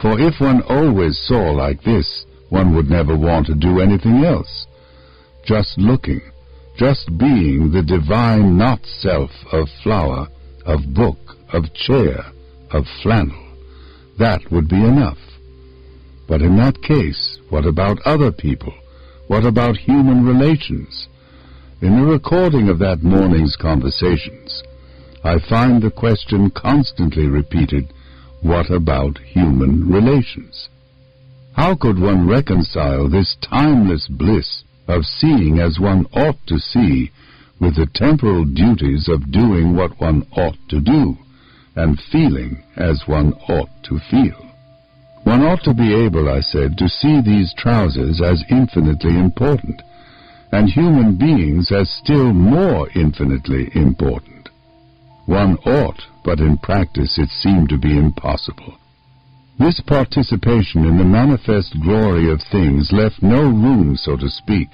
for if one always saw like this, one would never want to do anything else. Just looking, just being the divine not-self of flower, of book, of chair, of flannel, that would be enough. But in that case, what about other people? What about human relations? In the recording of that morning's conversations, I find the question constantly repeated, what about human relations? How could one reconcile this timeless bliss of seeing as one ought to see with the temporal duties of doing what one ought to do and feeling as one ought to feel? One ought to be able, I said, to see these trousers as infinitely important, and human beings as still more infinitely important. One ought, but in practice it seemed to be impossible. This participation in the manifest glory of things left no room, so to speak,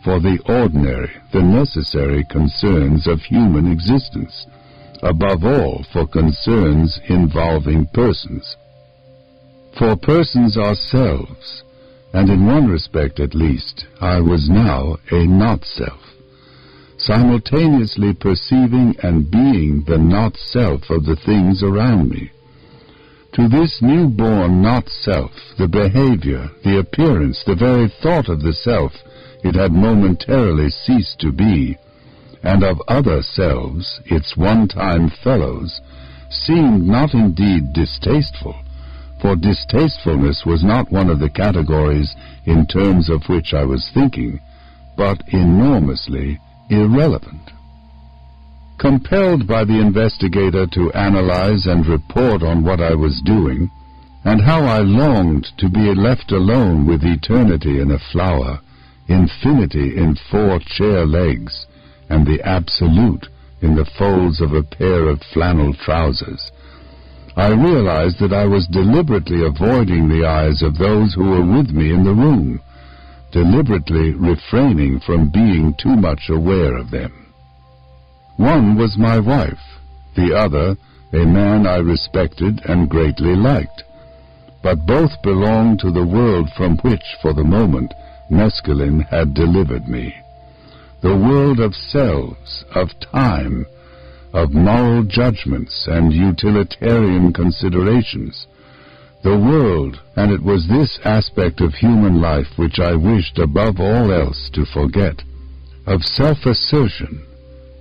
for the ordinary, the necessary concerns of human existence, above all for concerns involving persons. For persons ourselves, and in one respect at least, I was now a not-self, simultaneously perceiving and being the not-self of the things around me. To this newborn not-self, the behavior, the appearance, the very thought of the self it had momentarily ceased to be, and of other selves, its one-time fellows, seemed not indeed distasteful, for distastefulness was not one of the categories in terms of which I was thinking, but enormously irrelevant. Compelled by the investigator to analyze and report on what I was doing, and how I longed to be left alone with eternity in a flower, infinity in 4 chair legs, and the absolute in the folds of a pair of flannel trousers, I realized that I was deliberately avoiding the eyes of those who were with me in the room, deliberately refraining from being too much aware of them. One was my wife, the other a man I respected and greatly liked, but both belonged to the world from which, for the moment, mescalin had delivered me, the world of selves, of time, of moral judgments and utilitarian considerations, the world, and it was this aspect of human life which I wished above all else to forget, of self-assertion,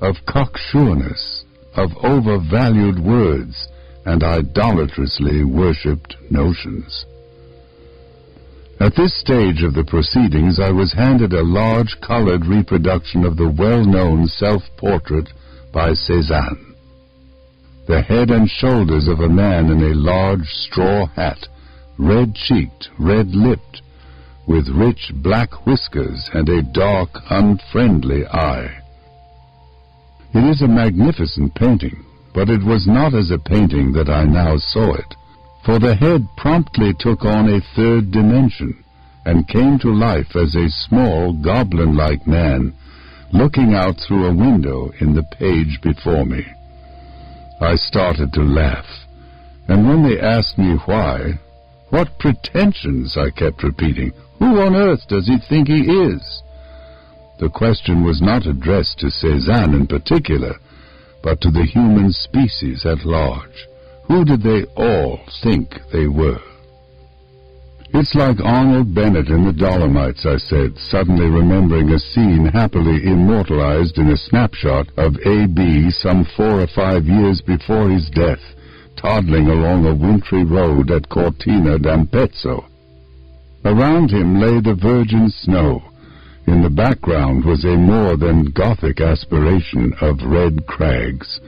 of cocksureness, of overvalued words and idolatrously worshipped notions. At this stage of the proceedings I was handed a large colored reproduction of the well-known self-portrait by Cézanne. The head and shoulders of a man in a large straw hat, red-cheeked, red-lipped, with rich black whiskers and a dark, unfriendly eye. It is a magnificent painting, but it was not as a painting that I now saw it, for the head promptly took on a 3rd dimension and came to life as a small, goblin-like man looking out through a window in the page before me. I started to laugh, and when they asked me why, "What pretensions?" I kept repeating. "Who on earth does he think he is?" The question was not addressed to Cézanne in particular, but to the human species at large. Who did they all think they were? "It's like Arnold Bennett in the Dolomites," I said, suddenly remembering a scene happily immortalized in a snapshot of A.B. some 4 or 5 years before his death, toddling along a wintry road at Cortina d'Ampezzo. Around him lay the virgin snow. In the background was a more than Gothic aspiration of red crags.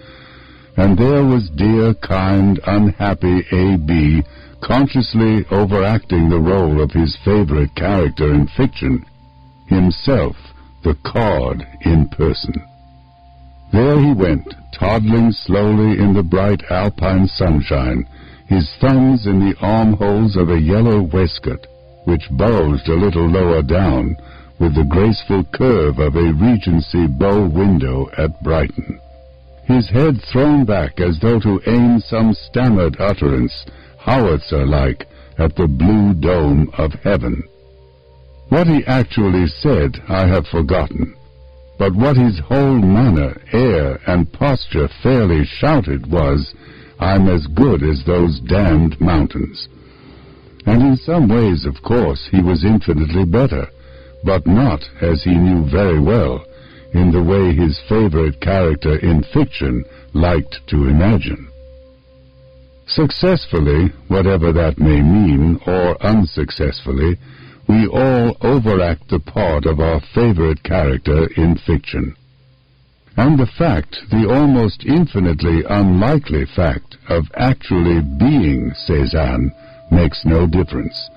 And there was dear, kind, unhappy A.B., consciously overacting the role of his favorite character in fiction, himself the card in person. There he went, toddling slowly in the bright alpine sunshine, his thumbs in the armholes of a yellow waistcoat, which bulged a little lower down, with the graceful curve of a Regency bow window at Brighton. His head thrown back as though to aim some stammered utterance, howitzer-like, at the blue dome of heaven. What he actually said I have forgotten, but what his whole manner, air, and posture fairly shouted was, "I'm as good as those damned mountains." And in some ways, of course, he was infinitely better, but not, as he knew very well, in the way his favorite character in fiction liked to imagine. Successfully, whatever that may mean, or unsuccessfully, we all overact the part of our favorite character in fiction. And the fact, the almost infinitely unlikely fact, of actually being Cézanne makes no difference.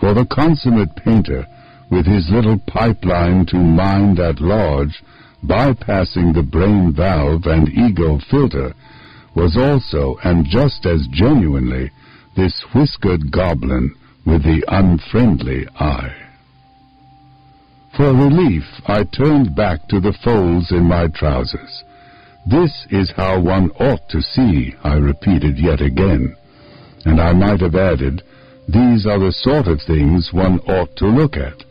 For the consummate painter, with his little pipeline to mind at large, bypassing the brain valve and ego filter, was also, and just as genuinely, this whiskered goblin with the unfriendly eye. For relief, I turned back to the folds in my trousers. This is how one ought to see, I repeated yet again. And I might have added, these are the sort of things one ought to look at.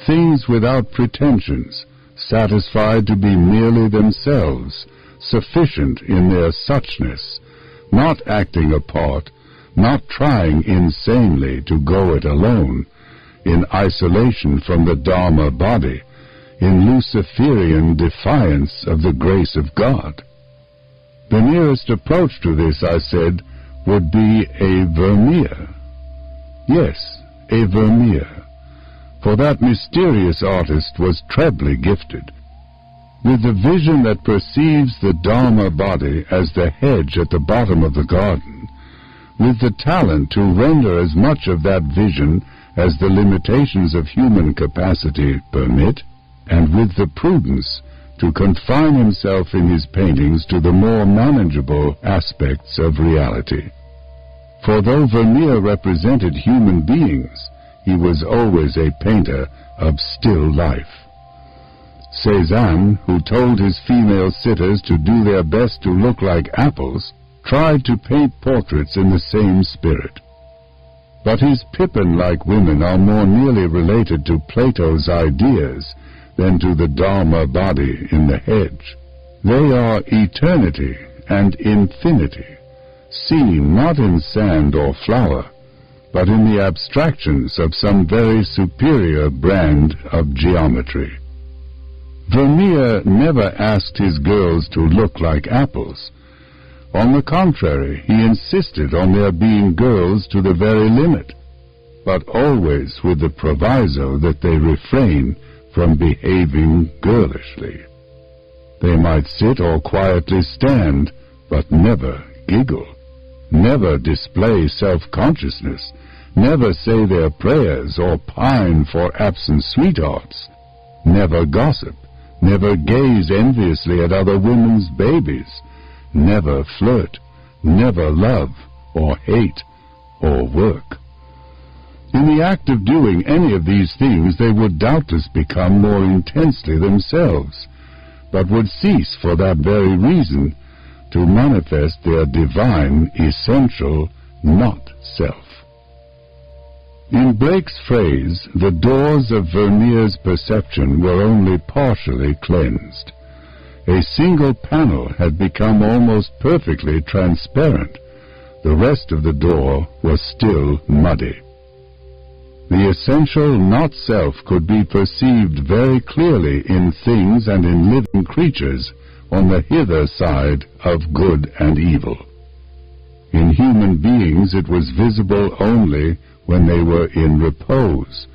Things without pretensions, satisfied to be merely themselves, sufficient in their suchness, not acting a part, not trying insanely to go it alone, in isolation from the Dharma body, in Luciferian defiance of the grace of God. The nearest approach to this, I said, would be a Vermeer. Yes, a Vermeer, for that mysterious artist was trebly gifted, with the vision that perceives the Dharma body as the hedge at the bottom of the garden, with the talent to render as much of that vision as the limitations of human capacity permit, and with the prudence to confine himself in his paintings to the more manageable aspects of reality. For though Vermeer represented human beings, he was always a painter of still life. Cézanne, who told his female sitters to do their best to look like apples, tried to paint portraits in the same spirit. But his Pippin-like women are more nearly related to Plato's ideas than to the Dharma body in the hedge. They are eternity and infinity, seen not in sand or flower, but in the abstractions of some very superior brand of geometry. Vermeer never asked his girls to look like apples. On the contrary, he insisted on their being girls to the very limit, but always with the proviso that they refrain from behaving girlishly. They might sit or quietly stand, but never giggle, never display self-consciousness, never say their prayers or pine for absent sweethearts, never gossip, never gaze enviously at other women's babies, never flirt, never love, or hate, or work. In the act of doing any of these things, they would doubtless become more intensely themselves, but would cease for that very reason to manifest their divine, essential, not-self. In Blake's phrase, the doors of Vermeer's perception were only partially cleansed. A single panel had become almost perfectly transparent. The rest of the door was still muddy. The essential not-self could be perceived very clearly in things and in living creatures on the hither side of good and evil. In human beings it was visible only when they were in repose,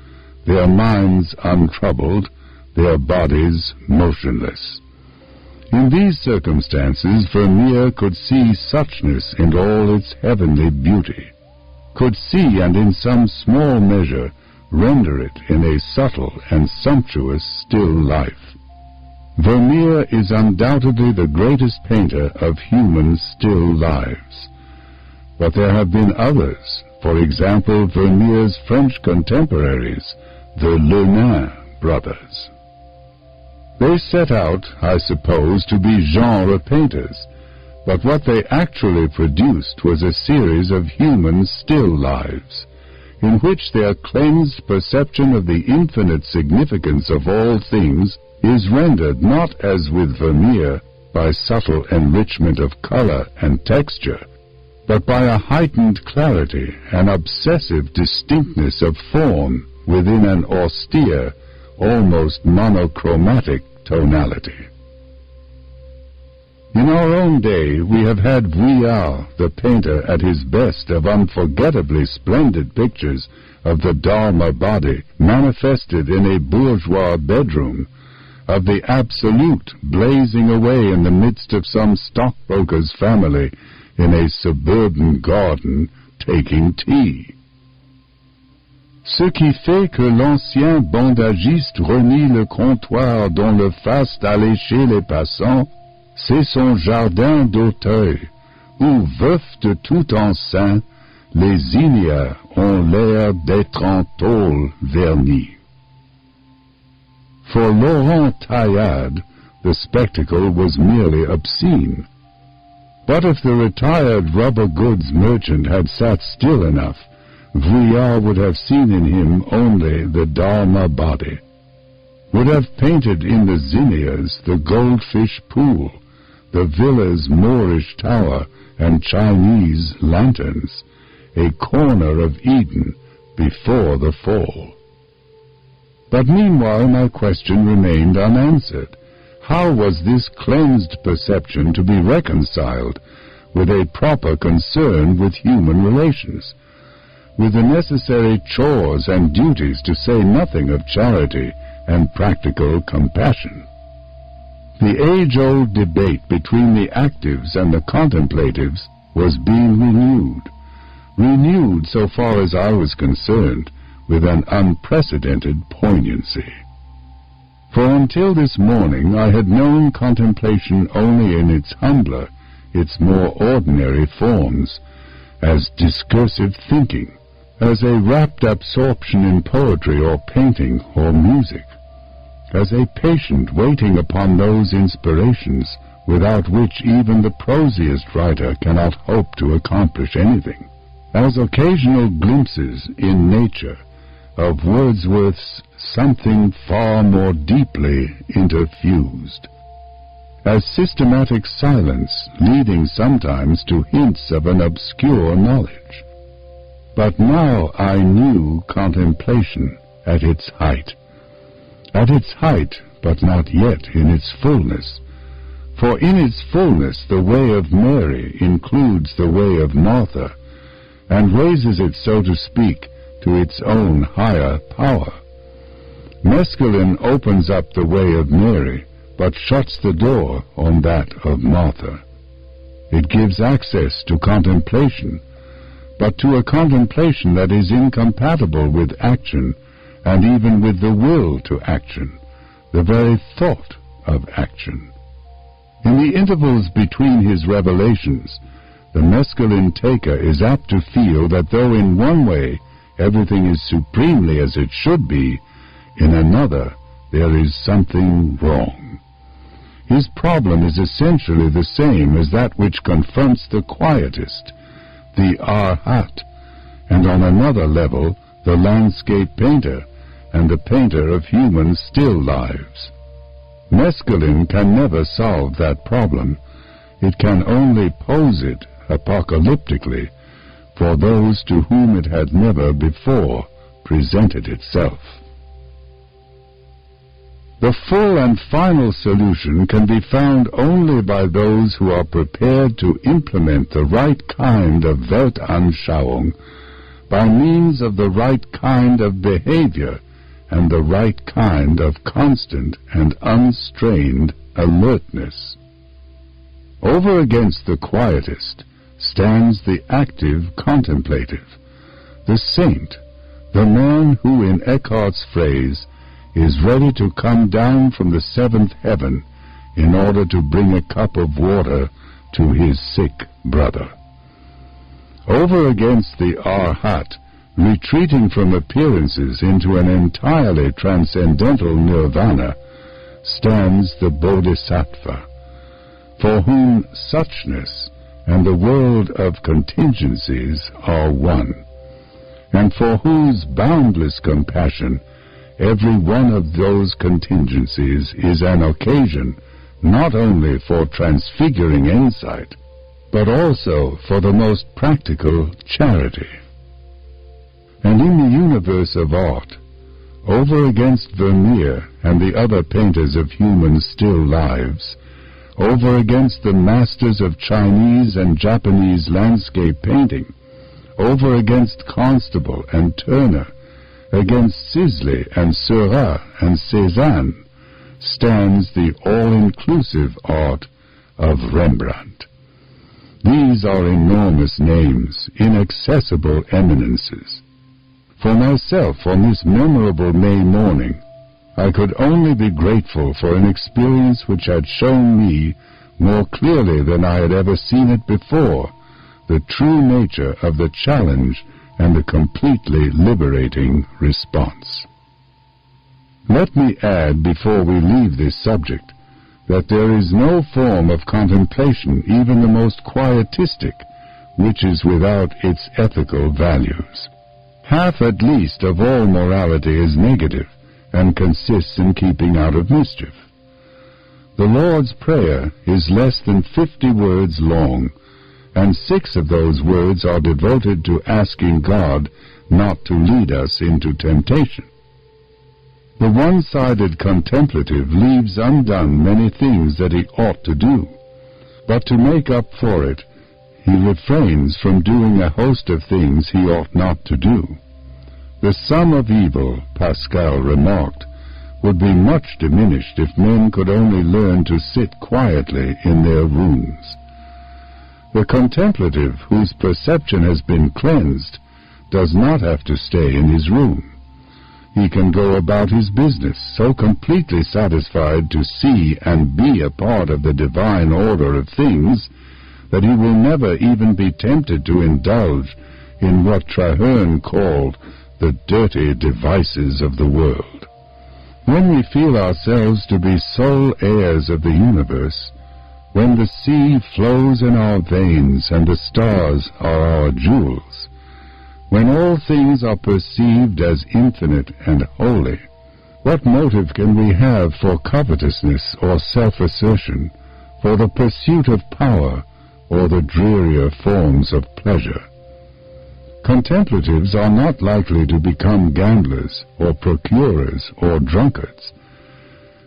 their minds untroubled, their bodies motionless. In these circumstances, Vermeer could see suchness in all its heavenly beauty, could see and in some small measure render it in a subtle and sumptuous still life. Vermeer is undoubtedly the greatest painter of human still lives. But there have been others, for example, Vermeer's French contemporaries, the Lenain brothers. They set out, I suppose, to be genre painters, but what they actually produced was a series of human still lives, in which their cleansed perception of the infinite significance of all things is rendered not as with Vermeer by subtle enrichment of color and texture, but by a heightened clarity, an obsessive distinctness of form within an austere, almost monochromatic tonality. In our own day, we have had Vuillard, the painter, at his best of unforgettably splendid pictures of the Dharma body manifested in a bourgeois bedroom, of the Absolute blazing away in the midst of some stockbroker's family in a suburban garden taking tea. Ce qui fait que l'ancien bandagiste renie le comptoir dont le faste allécher les passants, c'est son jardin d'Auteuil, où, veufs de tout enceint, les ignares ont l'air d'être en tôle vernie. For Laurent Taillade, the spectacle was merely obscene. But if the retired rubber goods merchant had sat still enough, Vuillard would have seen in him only the Dharma body, would have painted in the zinnias the goldfish pool, the villa's Moorish tower and Chinese lanterns, a corner of Eden before the fall. But meanwhile my question remained unanswered. How was this cleansed perception to be reconciled with a proper concern with human relations, with the necessary chores and duties, to say nothing of charity and practical compassion? The age-old debate between the actives and the contemplatives was being renewed so far as I was concerned, with an unprecedented poignancy. For until this morning I had known contemplation only in its humbler, its more ordinary forms, as discursive thinking, as a rapt absorption in poetry or painting or music, as a patient waiting upon those inspirations without which even the prosiest writer cannot hope to accomplish anything, as occasional glimpses in nature of Wordsworth's something far more deeply interfused, as systematic silence leading sometimes to hints of an obscure knowledge. But now I knew contemplation at its height, but not yet in its fullness, for in its fullness the way of Mary includes the way of Martha, and raises it, so to speak, to its own higher power. Mescalin opens up the way of Mary, but shuts the door on that of Martha. It gives access to contemplation, but to a contemplation that is incompatible with action, and even with the will to action, the very thought of action. In the intervals between his revelations, the mescalin taker is apt to feel that though in one way everything is supremely as it should be, in another there is something wrong. His problem is essentially the same as that which confronts the quietist, the arhat, and on another level the landscape painter and the painter of human still lives. Mescalin can never solve that problem. It can only pose it apocalyptically for those to whom it had never before presented itself. The full and final solution can be found only by those who are prepared to implement the right kind of Weltanschauung by means of the right kind of behavior and the right kind of constant and unstrained alertness. Over against the quietist stands the active contemplative, the saint, the man who, in Eckhart's phrase, is ready to come down from the seventh heaven in order to bring a cup of water to his sick brother. Over against the arhat, retreating from appearances into an entirely transcendental nirvana, stands the bodhisattva, for whom suchness and the world of contingencies are one, and for whose boundless compassion every one of those contingencies is an occasion not only for transfiguring insight, but also for the most practical charity. And in the universe of art, over against Vermeer and the other painters of human still lives, over against the masters of Chinese and Japanese landscape painting, over against Constable and Turner, against Sisley and Seurat and Cézanne, stands the all-inclusive art of Rembrandt. These are enormous names, inaccessible eminences. For myself, on this memorable May morning, I could only be grateful for an experience which had shown me, more clearly than I had ever seen it before, the true nature of the challenge and the completely liberating response. Let me add, before we leave this subject, that there is no form of contemplation, even the most quietistic, which is without its ethical values. Half at least of all morality is negative, and consists in keeping out of mischief. The Lord's Prayer is less than 50 words long, and 6 of those words are devoted to asking God not to lead us into temptation. The one-sided contemplative leaves undone many things that he ought to do, but to make up for it, he refrains from doing a host of things he ought not to do. The sum of evil, Pascal remarked, would be much diminished if men could only learn to sit quietly in their rooms. The contemplative, whose perception has been cleansed, does not have to stay in his room. He can go about his business, so completely satisfied to see and be a part of the divine order of things that he will never even be tempted to indulge in what Traherne called the dirty devices of the world. When we feel ourselves to be sole heirs of the universe, when the sea flows in our veins and the stars are our jewels, when all things are perceived as infinite and holy, what motive can we have for covetousness or self-assertion, for the pursuit of power or the drearier forms of pleasure? Contemplatives are not likely to become gamblers or procurers or drunkards.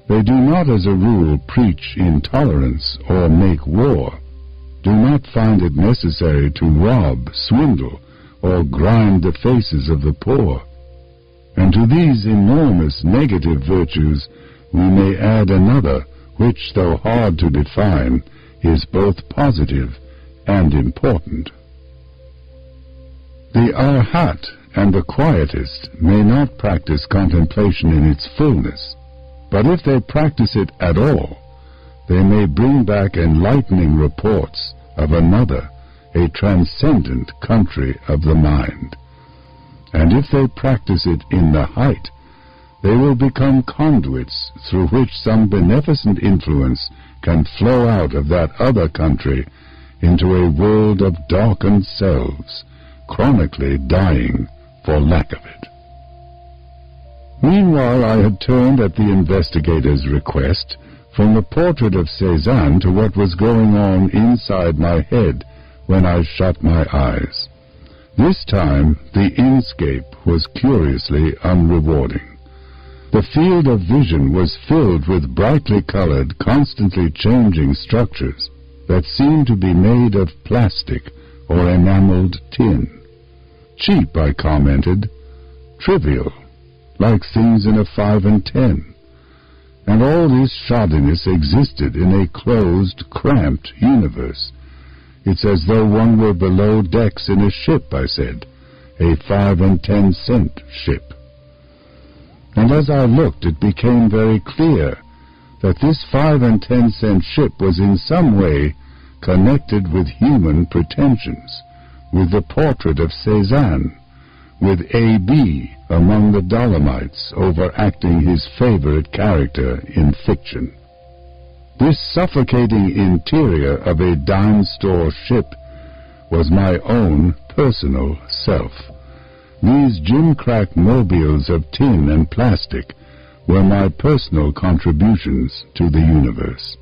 They do not as a rule preach intolerance or make war, do not find it necessary to rob, swindle, or grind the faces of the poor. And to these enormous negative virtues we may add another which, though hard to define, is both positive and important. The arhat and the quietist may not practice contemplation in its fullness, but if they practice it at all, they may bring back enlightening reports of another, a transcendent country of the mind. And if they practice it in the height, they will become conduits through which some beneficent influence can flow out of that other country into a world of darkened selves, chronically dying for lack of it. Meanwhile, I had turned at the investigator's request from the portrait of Cézanne to what was going on inside my head when I shut my eyes. This time the inscape was curiously unrewarding. The field of vision was filled with brightly colored, constantly changing structures that seemed to be made of plastic or enameled tin. Cheap, I commented, trivial, like things in a 5 and 10. And all this shoddiness existed in a closed, cramped universe. It's as though one were below decks in a ship, I said, a 5 and 10 cent ship. And as I looked, it became very clear that this 5 and 10 cent ship was in some way connected with human pretensions, with the portrait of Cézanne, with A.B. among the Dolomites overacting his favorite character in fiction. This suffocating interior of a dime store ship was my own personal self. These gimcrack mobiles of tin and plastic were my personal contributions to the universe.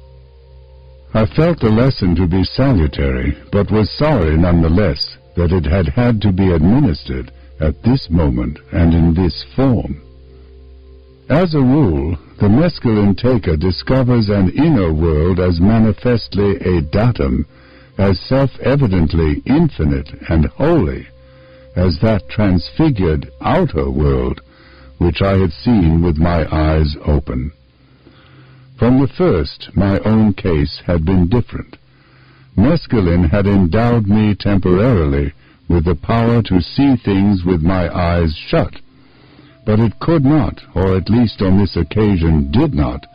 I felt the lesson to be salutary, but was sorry nonetheless that it had to be administered at this moment and in this form. As a rule, the mescalin taker discovers an inner world as manifestly a datum, as self-evidently infinite and holy as that transfigured outer world which I had seen with my eyes open. From the first, my own case had been different. Mescalin had endowed me temporarily with the power to see things with my eyes shut, but it could not, or at least on this occasion did not,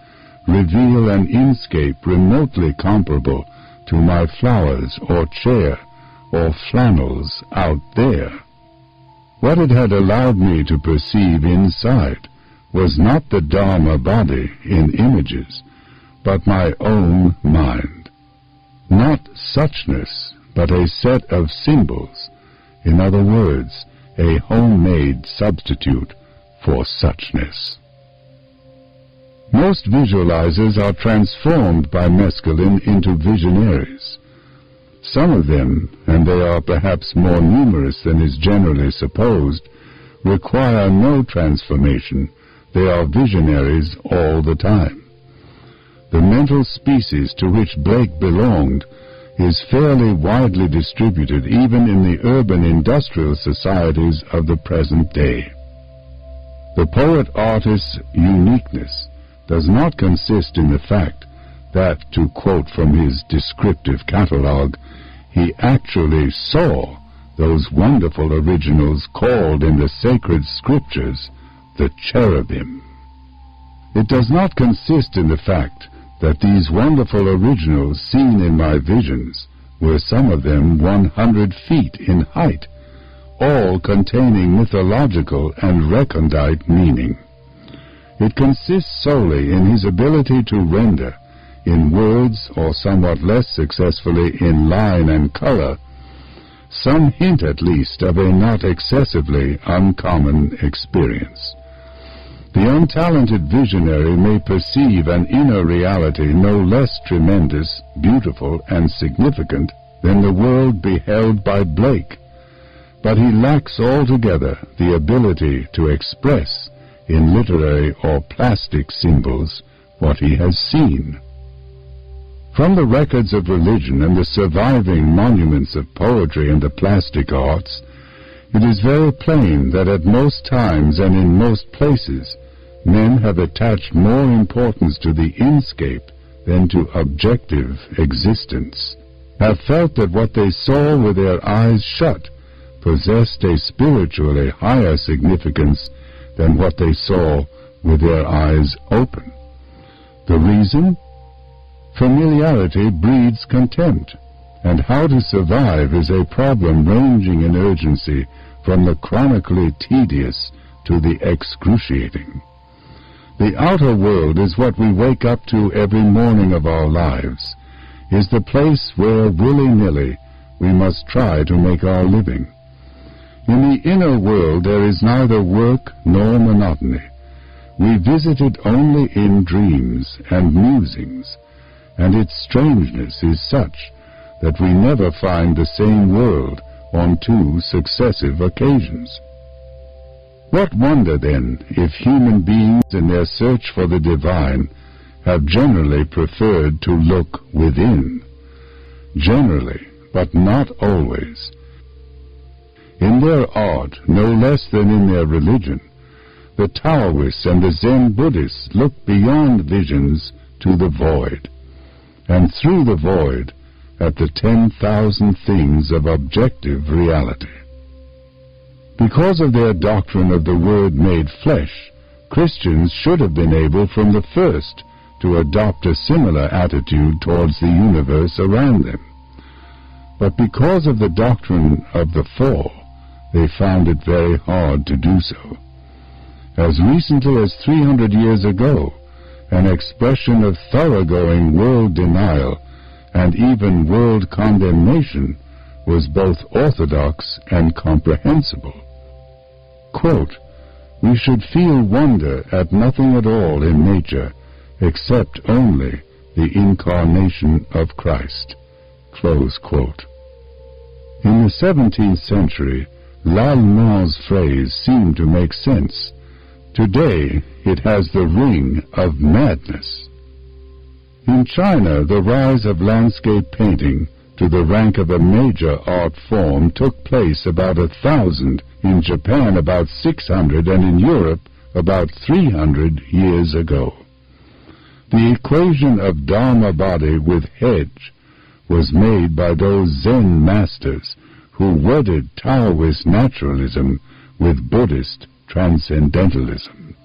reveal an inscape remotely comparable to my flowers or chair or flannels out there. What it had allowed me to perceive inside was not the Dharma body in images, but my own mind. Not suchness, but a set of symbols, in other words, a homemade substitute for suchness. Most visualizers are transformed by mescalin into visionaries. Some of them, and they are perhaps more numerous than is generally supposed, require no transformation. They are visionaries all the time. The mental species to which Blake belonged is fairly widely distributed even in the urban industrial societies of the present day. The poet-artist's uniqueness does not consist in the fact that, to quote from his descriptive catalogue, he actually saw those wonderful originals called in the sacred scriptures the cherubim. It does not consist in the fact that these wonderful originals seen in my visions were some of them 100 feet in height, all containing mythological and recondite meaning. It consists solely in his ability to render, in words or somewhat less successfully in line and color, some hint at least of a not excessively uncommon experience. The untalented visionary may perceive an inner reality no less tremendous, beautiful, and significant than the world beheld by Blake, but he lacks altogether the ability to express in literary or plastic symbols what he has seen. From the records of religion and the surviving monuments of poetry and the plastic arts, it is very plain that at most times and in most places men have attached more importance to the inscape than to objective existence, have felt that what they saw with their eyes shut possessed a spiritually higher significance than what they saw with their eyes open. The reason? Familiarity breeds contempt, and how to survive is a problem ranging in urgency from the chronically tedious to the excruciating. The outer world is what we wake up to every morning of our lives, is the place where willy-nilly we must try to make our living. In the inner world there is neither work nor monotony. We visit it only in dreams and musings, and its strangeness is such that we never find the same world on two successive occasions. What wonder, then, if human beings in their search for the divine have generally preferred to look within? Generally, but not always. In their art, no less than in their religion, the Taoists and the Zen Buddhists look beyond visions to the void, and through the void at the 10,000 things of objective reality. Because of their doctrine of the Word made flesh, Christians should have been able from the first to adopt a similar attitude towards the universe around them. But because of the doctrine of the fall, they found it very hard to do so. As recently as 300 years ago, an expression of thoroughgoing world denial and even world condemnation was both orthodox and comprehensible. Quote, "We should feel wonder at nothing at all in nature except only the incarnation of Christ." Close quote. In the 17th century, L'Allemagne phrase seemed to make sense. Today it has the ring of madness. In China, the rise of landscape painting to the rank of a major art form took place about 1,000, in Japan about 600, and in Europe about 300 years ago. The equation of Dharma body with hedge was made by those Zen masters who wedded Taoist naturalism with Buddhist transcendentalism.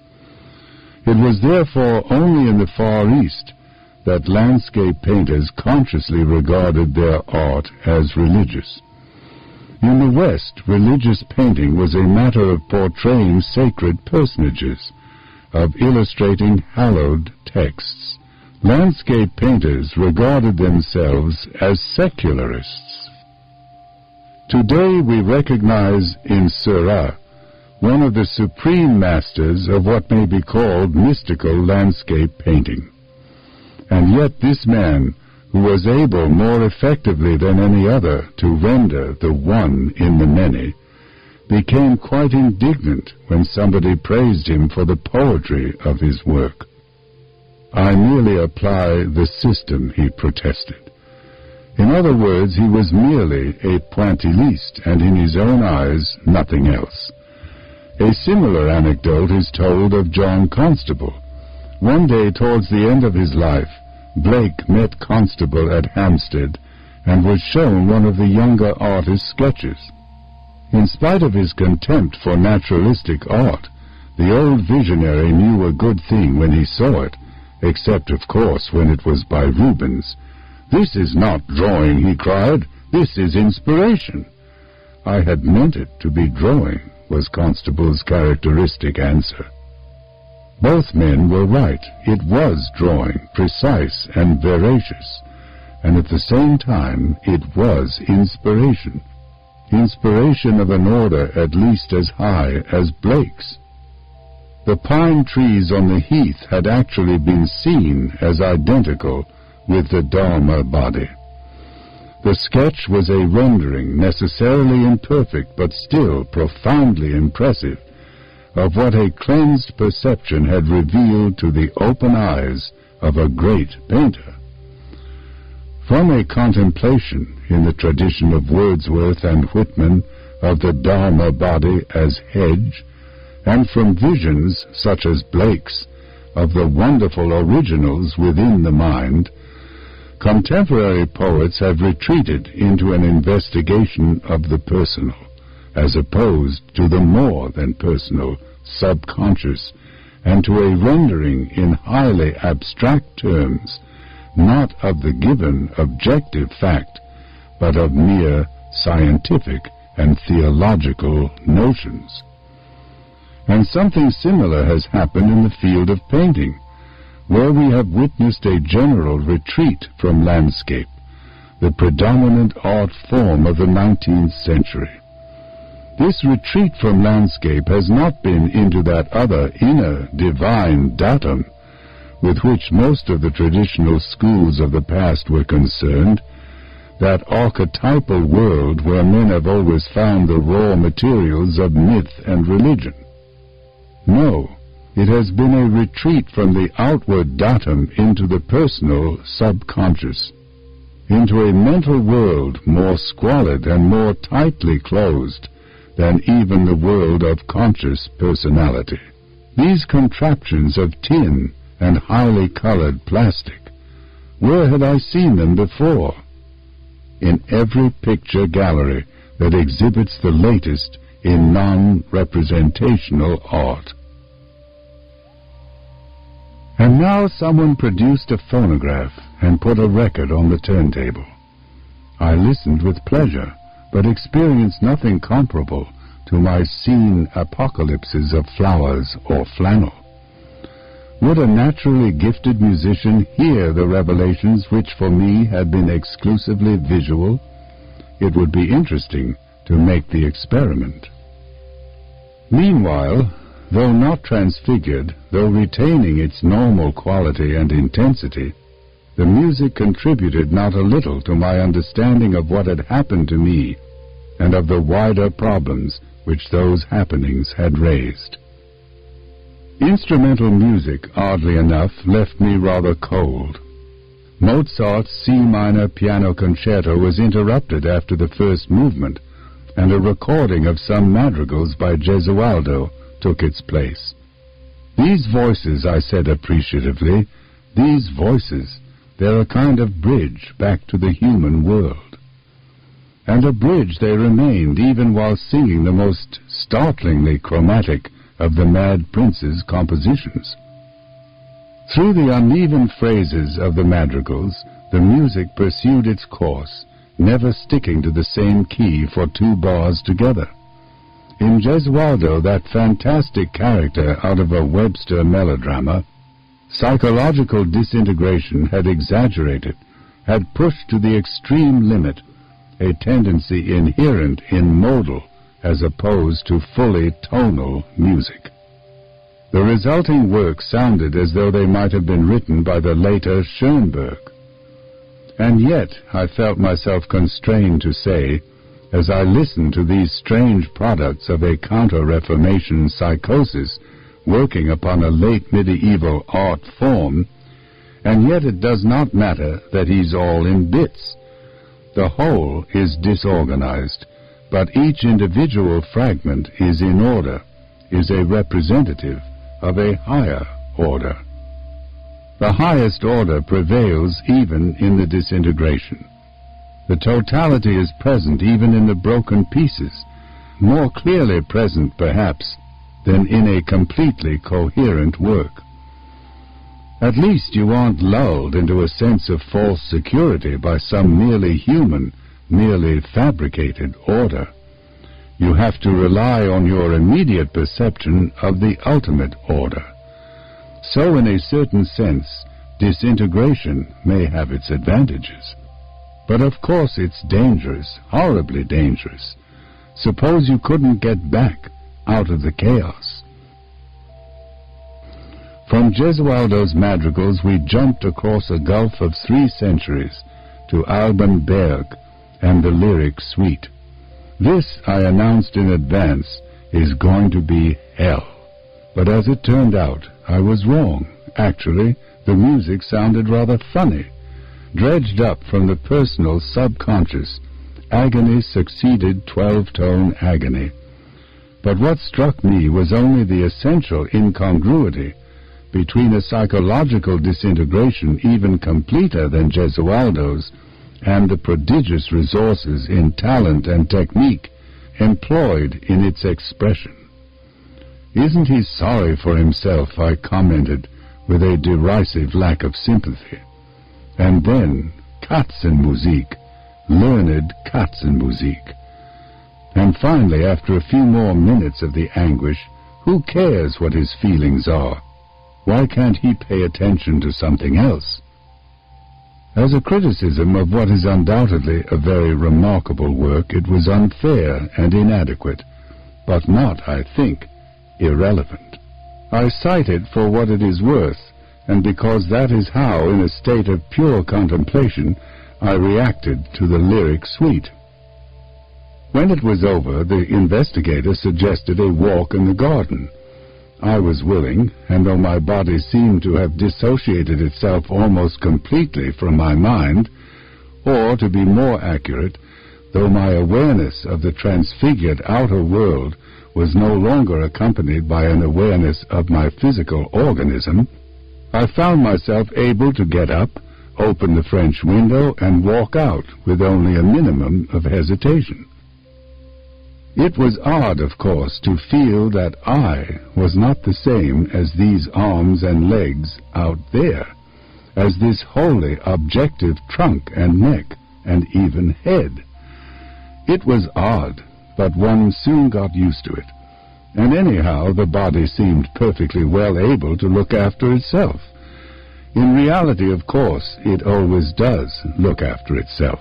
It was therefore only in the Far East that landscape painters consciously regarded their art as religious. In the West, religious painting was a matter of portraying sacred personages, of illustrating hallowed texts. Landscape painters regarded themselves as secularists. Today we recognize in Seurat one of the supreme masters of what may be called mystical landscape painting. And yet this man, who was able more effectively than any other to render the one in the many, became quite indignant when somebody praised him for the poetry of his work. "I merely apply the system," he protested. In other words, he was merely a pointilliste, and in his own eyes nothing else. A similar anecdote is told of John Constable. One day towards the end of his life, Blake met Constable at Hampstead and was shown one of the younger artist's sketches. In spite of his contempt for naturalistic art, the old visionary knew a good thing when he saw it, except, of course, when it was by Rubens. "This is not drawing," he cried, "this is inspiration." "I had meant it to be drawing," was Constable's characteristic answer. Both men were right. It was drawing, precise and veracious, and at the same time it was inspiration. Inspiration of an order at least as high as Blake's. The pine trees on the heath had actually been seen as identical with the Dharma body. The sketch was a rendering, necessarily imperfect but still profoundly impressive, of what a cleansed perception had revealed to the open eyes of a great painter. From a contemplation, in the tradition of Wordsworth and Whitman, of the Dharma body as hedge, and from visions such as Blake's of the wonderful originals within the mind, contemporary poets have retreated into an investigation of the personal, as opposed to the more than personal, subconscious, and to a rendering in highly abstract terms, not of the given objective fact, but of mere scientific and theological notions. And something similar has happened in the field of painting, where we have witnessed a general retreat from landscape, the predominant art form of the 19th century. This retreat from landscape has not been into that other inner divine datum with which most of the traditional schools of the past were concerned, that archetypal world where men have always found the raw materials of myth and religion. No, it has been a retreat from the outward datum into the personal subconscious, into a mental world more squalid and more tightly closed than even the world of conscious personality. These contraptions of tin and highly colored plastic, where had I seen them before? In every picture gallery that exhibits the latest in non-representational art. And now someone produced a phonograph and put a record on the turntable. I listened with pleasure, but experienced nothing comparable to my seen apocalypses of flowers or flannel. Would a naturally gifted musician hear the revelations which for me had been exclusively visual? It would be interesting to make the experiment. Meanwhile, though not transfigured, though retaining its normal quality and intensity, the music contributed not a little to my understanding of what had happened to me and of the wider problems which those happenings had raised. Instrumental music, oddly enough, left me rather cold. Mozart's C minor piano concerto was interrupted after the first movement, and a recording of some madrigals by Gesualdo took its place. These voices, I said appreciatively, these voices, they're a kind of bridge back to the human world. And a bridge they remained even while singing the most startlingly chromatic of the Mad Prince's compositions. Through the uneven phrases of the madrigals, the music pursued its course, never sticking to the same key for 2 bars together. In Gesualdo, that fantastic character out of a Webster melodrama, psychological disintegration had exaggerated, had pushed to the extreme limit a tendency inherent in modal as opposed to fully tonal music. The resulting works sounded as though they might have been written by the later Schoenberg. And yet I felt myself constrained to say, as I listened to these strange products of a counter-Reformation psychosis working upon a late medieval art form, and yet it does not matter that he's all in bits. The whole is disorganized, but each individual fragment is in order, is a representative of a higher order. The highest order prevails even in the disintegration. The totality is present even in the broken pieces, more clearly present, perhaps, than in a completely coherent work. At least you aren't lulled into a sense of false security by some merely human, merely fabricated order. You have to rely on your immediate perception of the ultimate order. So in a certain sense, disintegration may have its advantages. But of course it's dangerous, horribly dangerous. Suppose you couldn't get back out of the chaos. From Gesualdo's madrigals we jumped across a gulf of 3 centuries to Alban Berg and the lyric suite. This, I announced in advance, is going to be hell. But as it turned out, I was wrong. Actually, the music sounded rather funny. Dredged up from the personal subconscious, agony succeeded 12-tone agony. But what struck me was only the essential incongruity between a psychological disintegration even completer than Gesualdo's and the prodigious resources in talent and technique employed in its expression. "Isn't he sorry for himself?" I commented with a derisive lack of sympathy. And then, Katzenmusik, learned Katzenmusik. And finally, after a few more minutes of the anguish, who cares what his feelings are? Why can't he pay attention to something else? As a criticism of what is undoubtedly a very remarkable work, it was unfair and inadequate, but not, I think, irrelevant. I cite it for what it is worth, and because that is how, in a state of pure contemplation, I reacted to the lyric suite. When it was over, the investigator suggested a walk in the garden. I was willing, and though my body seemed to have dissociated itself almost completely from my mind, or, to be more accurate, though my awareness of the transfigured outer world was no longer accompanied by an awareness of my physical organism, I found myself able to get up, open the French window, and walk out with only a minimum of hesitation. It was odd, of course, to feel that I was not the same as these arms and legs out there, as this wholly objective trunk and neck and even head. It was odd, but one soon got used to it, and anyhow the body seemed perfectly well able to look after itself. In reality, of course, it always does look after itself.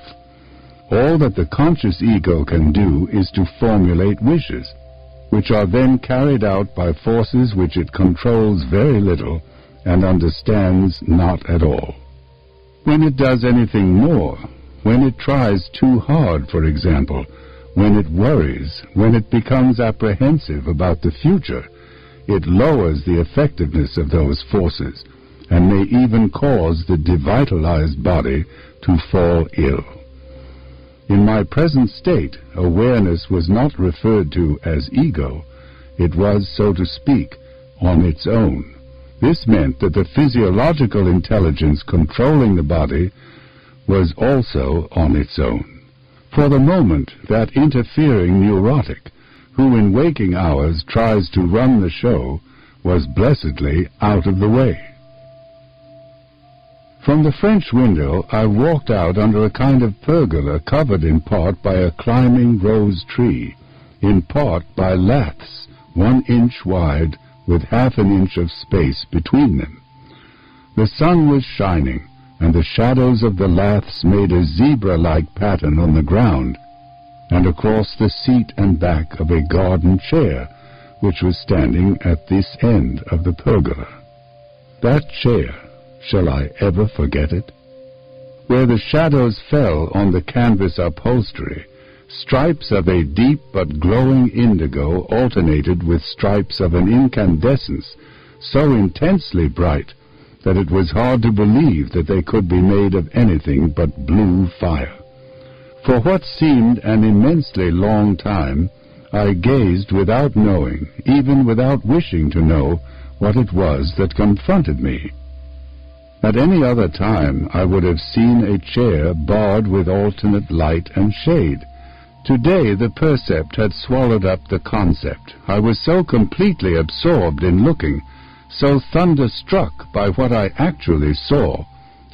All that the conscious ego can do is to formulate wishes, which are then carried out by forces which it controls very little and understands not at all. When it does anything more, when it tries too hard, for example, when it worries, when it becomes apprehensive about the future, it lowers the effectiveness of those forces, and may even cause the devitalized body to fall ill. In my present state, awareness was not referred to as ego. It was, so to speak, on its own. This meant that the physiological intelligence controlling the body was also on its own. For the moment, that interfering neurotic, who in waking hours tries to run the show, was blessedly out of the way. From the French window I walked out under a kind of pergola covered in part by a climbing rose tree, in part by laths 1 inch wide with half an inch of space between them. The sun was shining, and the shadows of the laths made a zebra-like pattern on the ground, and across the seat and back of a garden chair, which was standing at this end of the pergola. That chair, shall I ever forget it? Where the shadows fell on the canvas upholstery, stripes of a deep but glowing indigo alternated with stripes of an incandescence so intensely bright that it was hard to believe that they could be made of anything but blue fire. For what seemed an immensely long time, I gazed without knowing, even without wishing to know, what it was that confronted me. At any other time I would have seen a chair barred with alternate light and shade. Today the percept had swallowed up the concept. I was so completely absorbed in looking, so thunderstruck by what I actually saw,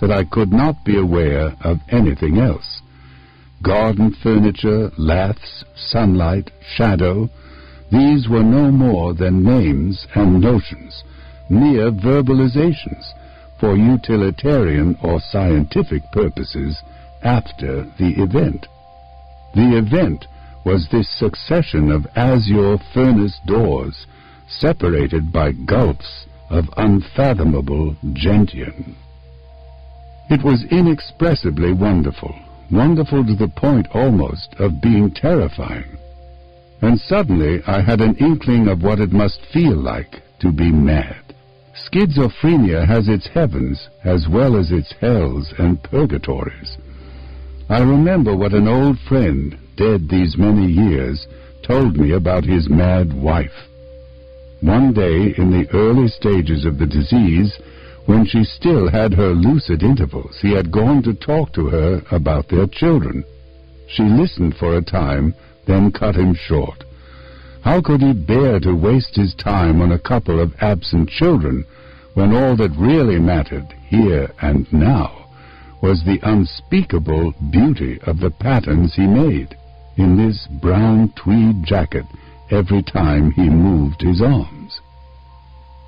that I could not be aware of anything else. Garden furniture, laths, sunlight, shadow, these were no more than names and notions, mere verbalizations, for utilitarian or scientific purposes after the event. The event was this succession of azure furnace doors, separated by gulfs of unfathomable gentian. It was inexpressibly wonderful, wonderful to the point almost of being terrifying. And suddenly I had an inkling of what it must feel like to be mad. Schizophrenia has its heavens as well as its hells and purgatories. I remember what an old friend, dead these many years, told me about his mad wife. One day in the early stages of the disease, when she still had her lucid intervals, he had gone to talk to her about their children. She listened for a time, then cut him short. How could he bear to waste his time on a couple of absent children, when all that really mattered, here and now, was the unspeakable beauty of the patterns he made in this brown tweed jacket every time he moved his arms?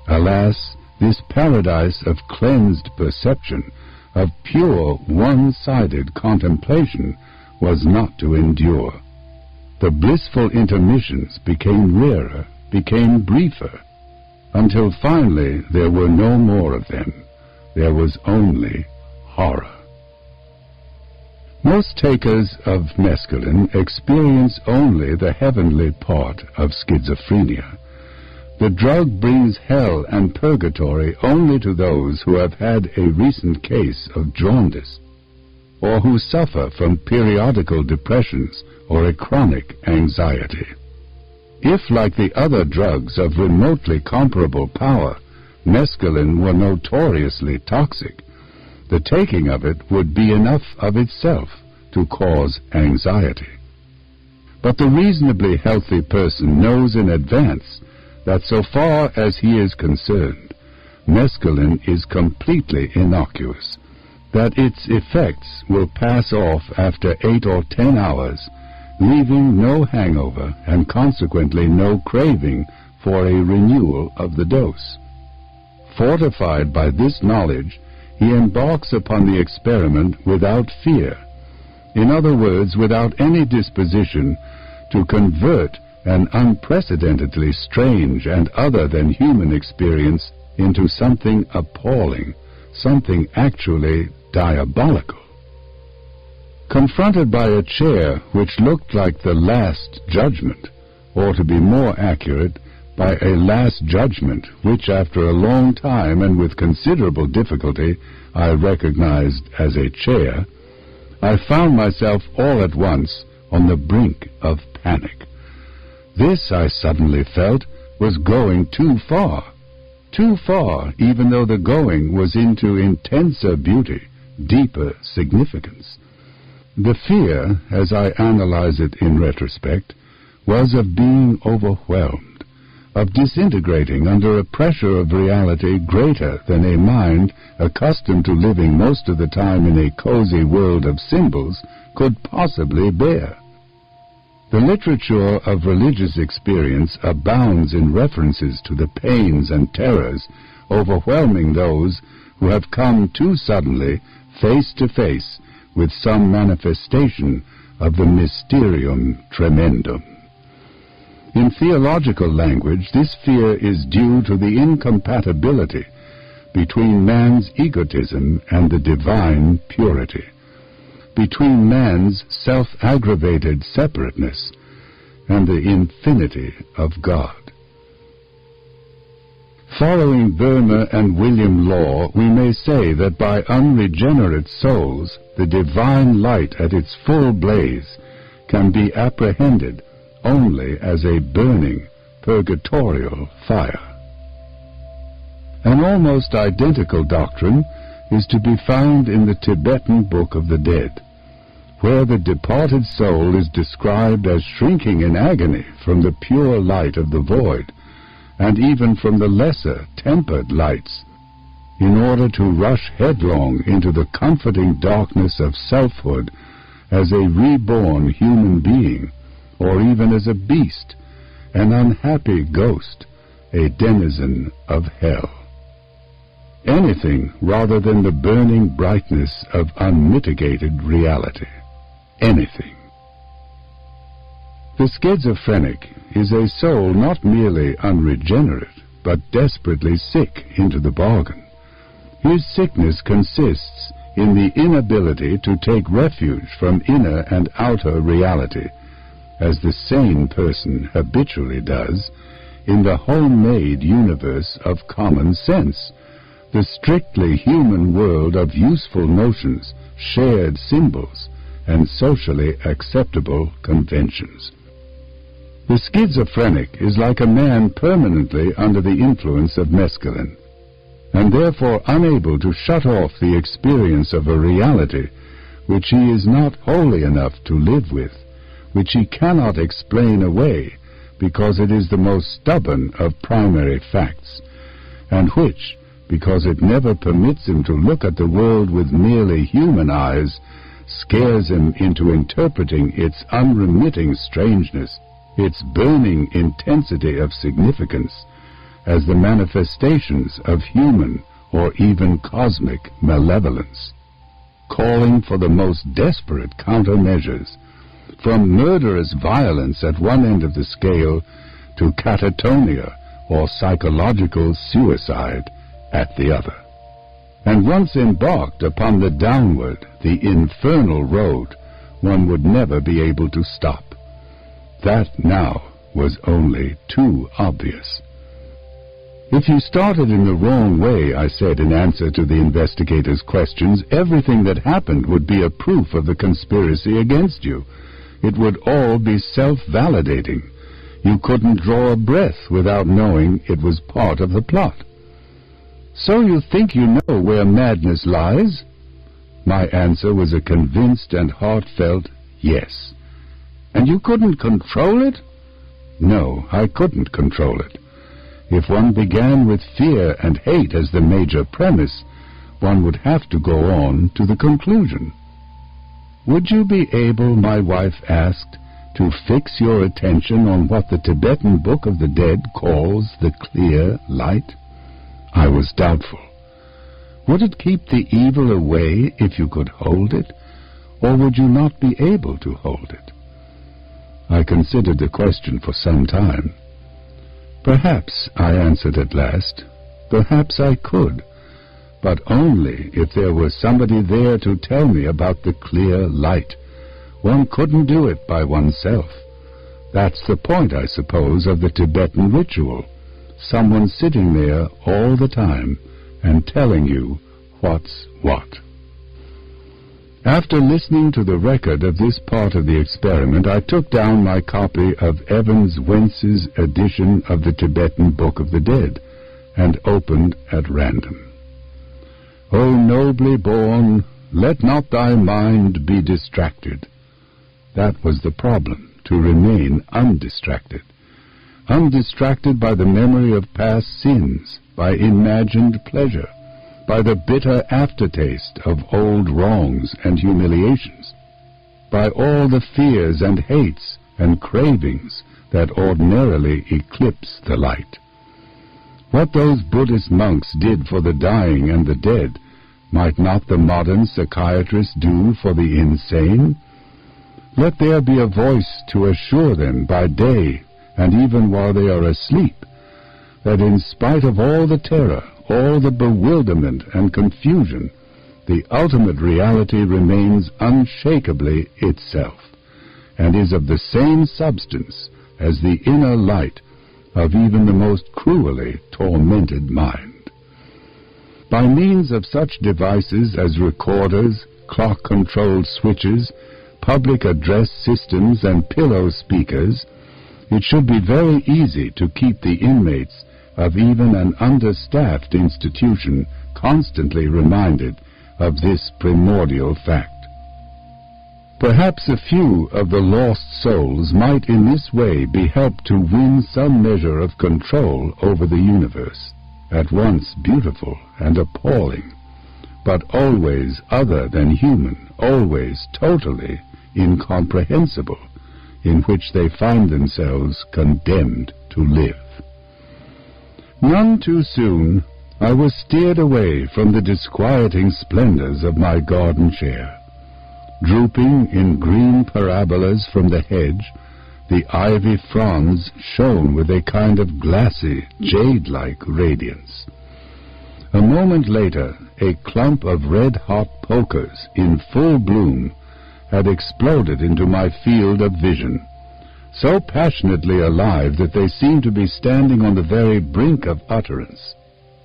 Alas, this paradise of cleansed perception, of pure one-sided contemplation, was not to endure. The blissful intermissions became rarer, became briefer, until finally there were no more of them. There was only horror. Most takers of mescalin experience only the heavenly part of schizophrenia. The drug brings hell and purgatory only to those who have had a recent case of jaundice, or who suffer from periodical depressions or a chronic anxiety. If, like the other drugs of remotely comparable power, mescalin were notoriously toxic, the taking of it would be enough of itself to cause anxiety. But the reasonably healthy person knows in advance that so far as he is concerned, mescalin is completely innocuous, that its effects will pass off after 8 or 10 hours, leaving no hangover and consequently no craving for a renewal of the dose. Fortified by this knowledge, he embarks upon the experiment without fear. In other words, without any disposition to convert an unprecedentedly strange and other than human experience into something appalling, something actually diabolical. Confronted by a chair which looked like the Last Judgment, or to be more accurate, by a last judgment which, after a long time and with considerable difficulty, I recognized as a chair, I found myself all at once on the brink of panic. This, I suddenly felt, was going too far, even though the going was into intenser beauty, deeper significance. The fear, as I analyze it in retrospect, was of being overwhelmed, of disintegrating under a pressure of reality greater than a mind accustomed to living most of the time in a cozy world of symbols could possibly bear. The literature of religious experience abounds in references to the pains and terrors overwhelming those who have come too suddenly face to face with some manifestation of the mysterium tremendum. In theological language, this fear is due to the incompatibility between man's egotism and the divine purity, between man's self-aggravated separateness and the infinity of God. Following Verma and William Law, we may say that by unregenerate souls, the divine light at its full blaze can be apprehended only as a burning purgatorial fire. An almost identical doctrine is to be found in the Tibetan Book of the Dead, where the departed soul is described as shrinking in agony from the pure light of the void, and even from the lesser tempered lights, in order to rush headlong into the comforting darkness of selfhood as a reborn human being, or even as a beast, an unhappy ghost, a denizen of hell. Anything rather than the burning brightness of unmitigated reality. Anything. The schizophrenic is a soul not merely unregenerate, but desperately sick into the bargain. His sickness consists in the inability to take refuge from inner and outer reality, as the sane person habitually does, in the homemade universe of common sense, the strictly human world of useful notions, shared symbols, and socially acceptable conventions. The schizophrenic is like a man permanently under the influence of mescalin, and therefore unable to shut off the experience of a reality which he is not holy enough to live with, which he cannot explain away because it is the most stubborn of primary facts, and which, because it never permits him to look at the world with merely human eyes, scares him into interpreting its unremitting strangeness, its burning intensity of significance, as the manifestations of human or even cosmic malevolence, calling for the most desperate countermeasures, from murderous violence at one end of the scale to catatonia or psychological suicide at the other. And once embarked upon the downward, the infernal road, one would never be able to stop. That now was only too obvious. If you started in the wrong way, I said in answer to the investigator's questions, everything that happened would be a proof of the conspiracy against you. It would all be self-validating. You couldn't draw a breath without knowing it was part of the plot. So you think you know where madness lies? My answer was a convinced and heartfelt yes. And you couldn't control it? No, I couldn't control it. If one began with fear and hate as the major premise, one would have to go on to the conclusion. Would you be able, my wife asked, to fix your attention on what the Tibetan Book of the Dead calls the clear light? I was doubtful. Would it keep the evil away if you could hold it, or would you not be able to hold it? I considered the question for some time. Perhaps, I answered at last, perhaps I could, but only if there was somebody there to tell me about the clear light. One couldn't do it by oneself. That's the point, I suppose, of the Tibetan ritual. Someone sitting there all the time and telling you what's what. After listening to the record of this part of the experiment, I took down my copy of Evans Wentz's edition of the Tibetan Book of the Dead and opened at random. O nobly born, let not thy mind be distracted. That was the problem, to remain undistracted. Undistracted by the memory of past sins, by imagined pleasure, by the bitter aftertaste of old wrongs and humiliations, by all the fears and hates and cravings that ordinarily eclipse the light. What those Buddhist monks did for the dying and the dead, might not the modern psychiatrist do for the insane? Let there be a voice to assure them by day and even while they are asleep, that in spite of all the terror, all the bewilderment and confusion, the ultimate reality remains unshakably itself, and is of the same substance as the inner light of even the most cruelly tormented mind. By means of such devices as recorders, clock-controlled switches, public address systems, and pillow speakers, it should be very easy to keep the inmates of even an understaffed institution constantly reminded of this primordial fact. Perhaps a few of the lost souls might in this way be helped to win some measure of control over the universe, at once beautiful and appalling, but always other than human, always totally incomprehensible, in which they find themselves condemned to live. None too soon, I was steered away from the disquieting splendors of my garden chair. Drooping in green parabolas from the hedge, the ivy fronds shone with a kind of glassy, jade-like radiance. A moment later, a clump of red-hot pokers in full bloom had exploded into my field of vision, so passionately alive that they seemed to be standing on the very brink of utterance.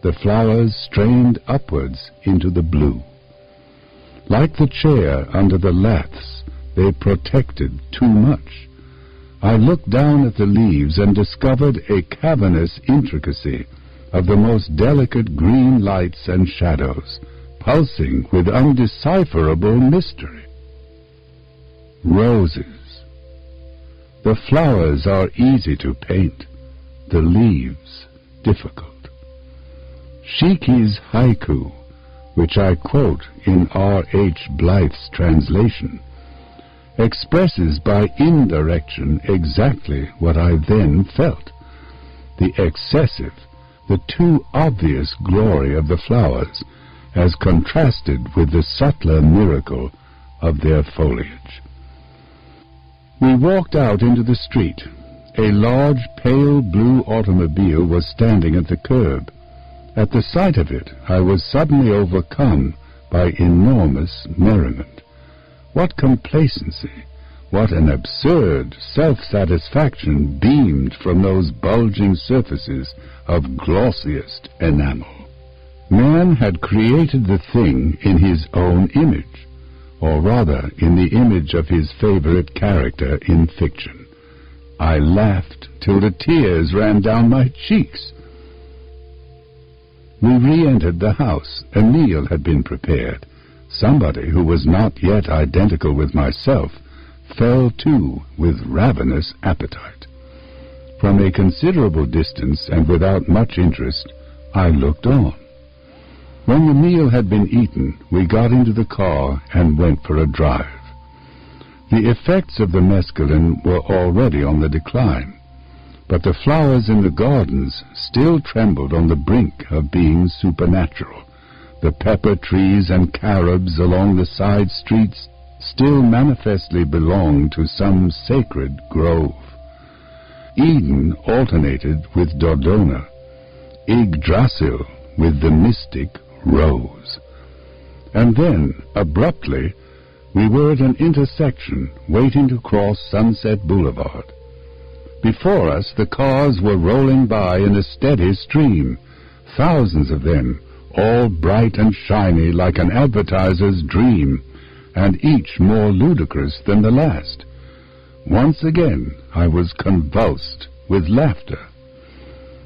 The flowers strained upwards into the blue. Like the chair under the laths, they protected too much. I looked down at the leaves and discovered a cavernous intricacy of the most delicate green lights and shadows, pulsing with undecipherable mystery. Roses. The flowers are easy to paint, the leaves difficult. Shiki's haiku, which I quote in R.H. Blyth's translation, expresses by indirection exactly what I then felt, the excessive, the too obvious glory of the flowers as contrasted with the subtler miracle of their foliage. We walked out into the street. A large, pale blue automobile was standing at the curb. At the sight of it, I was suddenly overcome by enormous merriment. What complacency, what an absurd self-satisfaction beamed from those bulging surfaces of glossiest enamel. Man had created the thing in his own image, or rather in the image of his favorite character in fiction. I laughed till the tears ran down my cheeks. We re-entered the house. A meal had been prepared. Somebody who was not yet identical with myself fell to with ravenous appetite. From a considerable distance and without much interest, I looked on. When the meal had been eaten, we got into the car and went for a drive. The effects of the mescalin were already on the decline, but the flowers in the gardens still trembled on the brink of being supernatural. The pepper trees and carobs along the side streets still manifestly belonged to some sacred grove. Eden alternated with Dodona, Yggdrasil with the mystic Rose. And then, abruptly, we were at an intersection waiting to cross Sunset Boulevard. Before us the cars were rolling by in a steady stream, thousands of them, all bright and shiny like an advertiser's dream, and each more ludicrous than the last. Once again I was convulsed with laughter.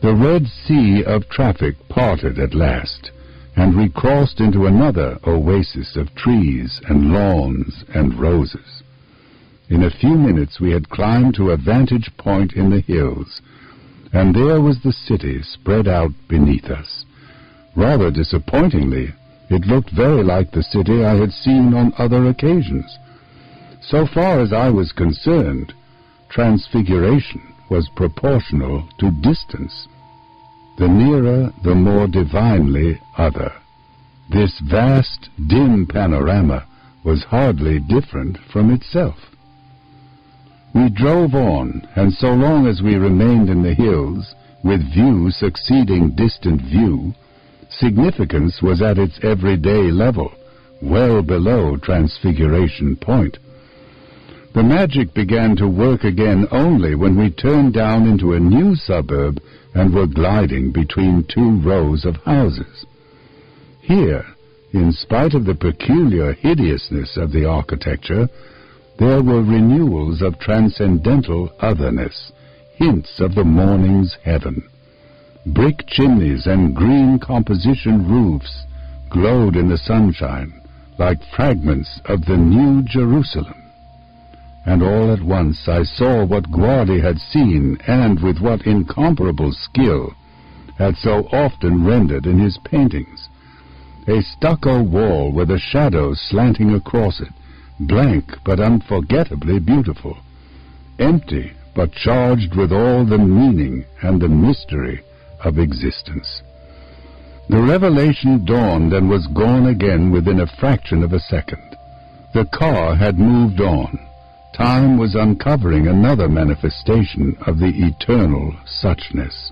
The Red Sea of traffic parted at last, and we crossed into another oasis of trees and lawns and roses. In a few minutes we had climbed to a vantage point in the hills, and there was the city spread out beneath us. Rather disappointingly, it looked very like the city I had seen on other occasions. So far as I was concerned, transfiguration was proportional to distance. The nearer, the more divinely other. This vast, dim panorama was hardly different from itself. We drove on, and so long as we remained in the hills, with view succeeding distant view, significance was at its everyday level, well below transfiguration point. The magic began to work again only when we turned down into a new suburb and were gliding between two rows of houses. Here, in spite of the peculiar hideousness of the architecture, there were renewals of transcendental otherness, hints of the morning's heaven. Brick chimneys and green composition roofs glowed in the sunshine like fragments of the New Jerusalem. And all at once I saw what Guardi had seen, and with what incomparable skill had so often rendered in his paintings. A stucco wall with a shadow slanting across it, blank but unforgettably beautiful, empty but charged with all the meaning and the mystery of existence. The revelation dawned and was gone again within a fraction of a second. The car had moved on. Time was uncovering another manifestation of the eternal suchness.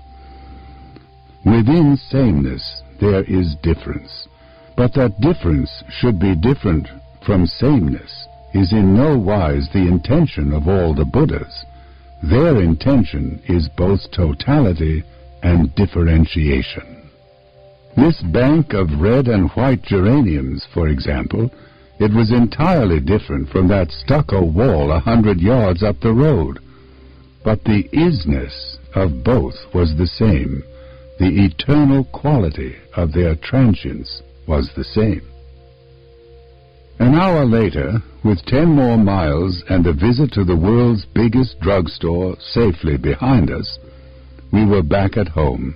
Within sameness there is difference, but that difference should be different from sameness is in no wise the intention of all the Buddhas. Their intention is both totality and differentiation. This bank of red and white geraniums, for example, it was entirely different from that stucco wall 100 yards up the road. But the isness of both was the same. The eternal quality of their transience was the same. An hour later, with 10 more miles and a visit to the world's biggest drugstore safely behind us, we were back at home,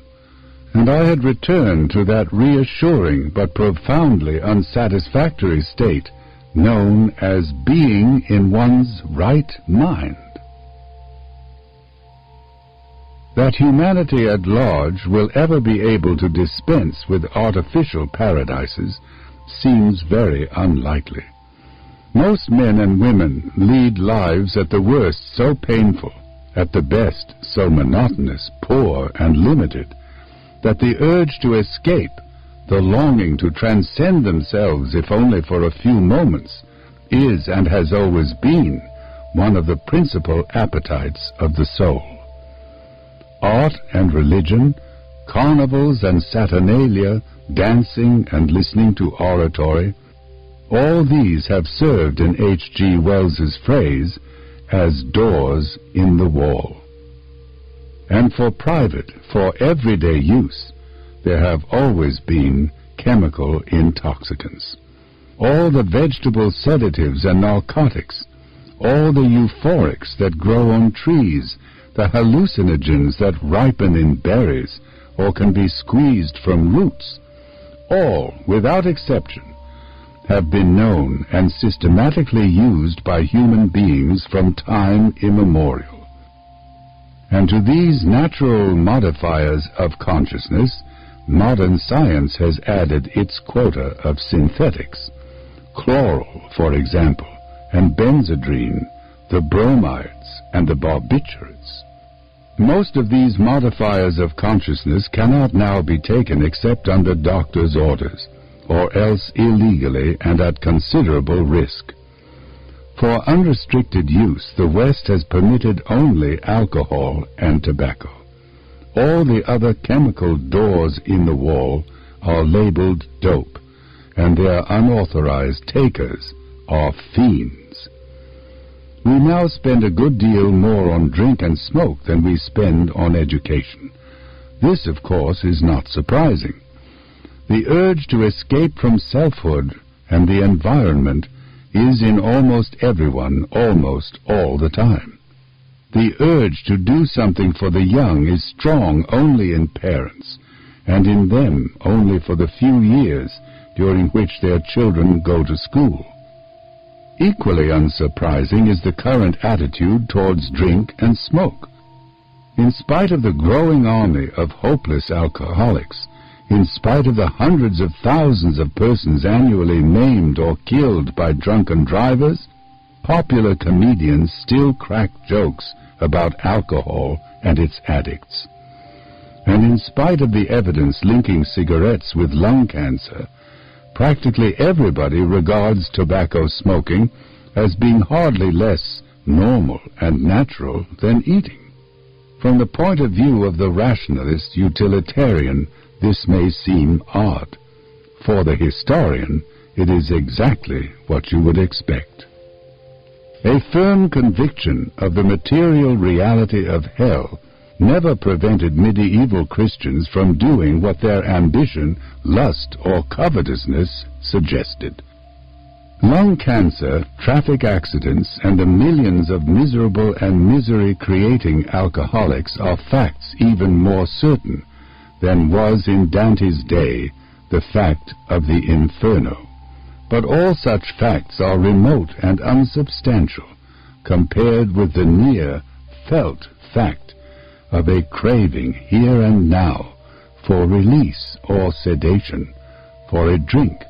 and I had returned to that reassuring but profoundly unsatisfactory state known as being in one's right mind. That humanity at large will ever be able to dispense with artificial paradises seems very unlikely. Most men and women lead lives at the worst so painful, at the best so monotonous, poor, and limited, that the urge to escape, the longing to transcend themselves if only for a few moments, is and has always been one of the principal appetites of the soul. Art and religion, carnivals and saturnalia, dancing and listening to oratory, all these have served in H.G. Wells's phrase as doors in the wall. And for private, for everyday use, there have always been chemical intoxicants. All the vegetable sedatives and narcotics, all the euphorics that grow on trees, the hallucinogens that ripen in berries or can be squeezed from roots, all, without exception, have been known and systematically used by human beings from time immemorial. And to these natural modifiers of consciousness, modern science has added its quota of synthetics. Chloral, for example, and benzodrine, the bromides and the barbiturates. Most of these modifiers of consciousness cannot now be taken except under doctor's orders, or else illegally and at considerable risk. For unrestricted use, the West has permitted only alcohol and tobacco. All the other chemical doors in the wall are labeled dope, and their unauthorized takers are fiends. We now spend a good deal more on drink and smoke than we spend on education. This, of course, is not surprising. The urge to escape from selfhood and the environment is in almost everyone almost all the time. The urge to do something for the young is strong only in parents, and in them only for the few years during which their children go to school. Equally unsurprising is the current attitude towards drink and smoke. In spite of the growing army of hopeless alcoholics, in spite of the hundreds of thousands of persons annually maimed or killed by drunken drivers, popular comedians still crack jokes about alcohol and its addicts. And in spite of the evidence linking cigarettes with lung cancer, practically everybody regards tobacco smoking as being hardly less normal and natural than eating. From the point of view of the rationalist utilitarian, this may seem odd. For the historian, it is exactly what you would expect. A firm conviction of the material reality of hell never prevented medieval Christians from doing what their ambition, lust, or covetousness suggested. Lung cancer, traffic accidents, and the millions of miserable and misery-creating alcoholics are facts even more certain than was in Dante's day the fact of the Inferno. But all such facts are remote and unsubstantial compared with the near, felt fact of a craving here and now for release or sedation, for a drink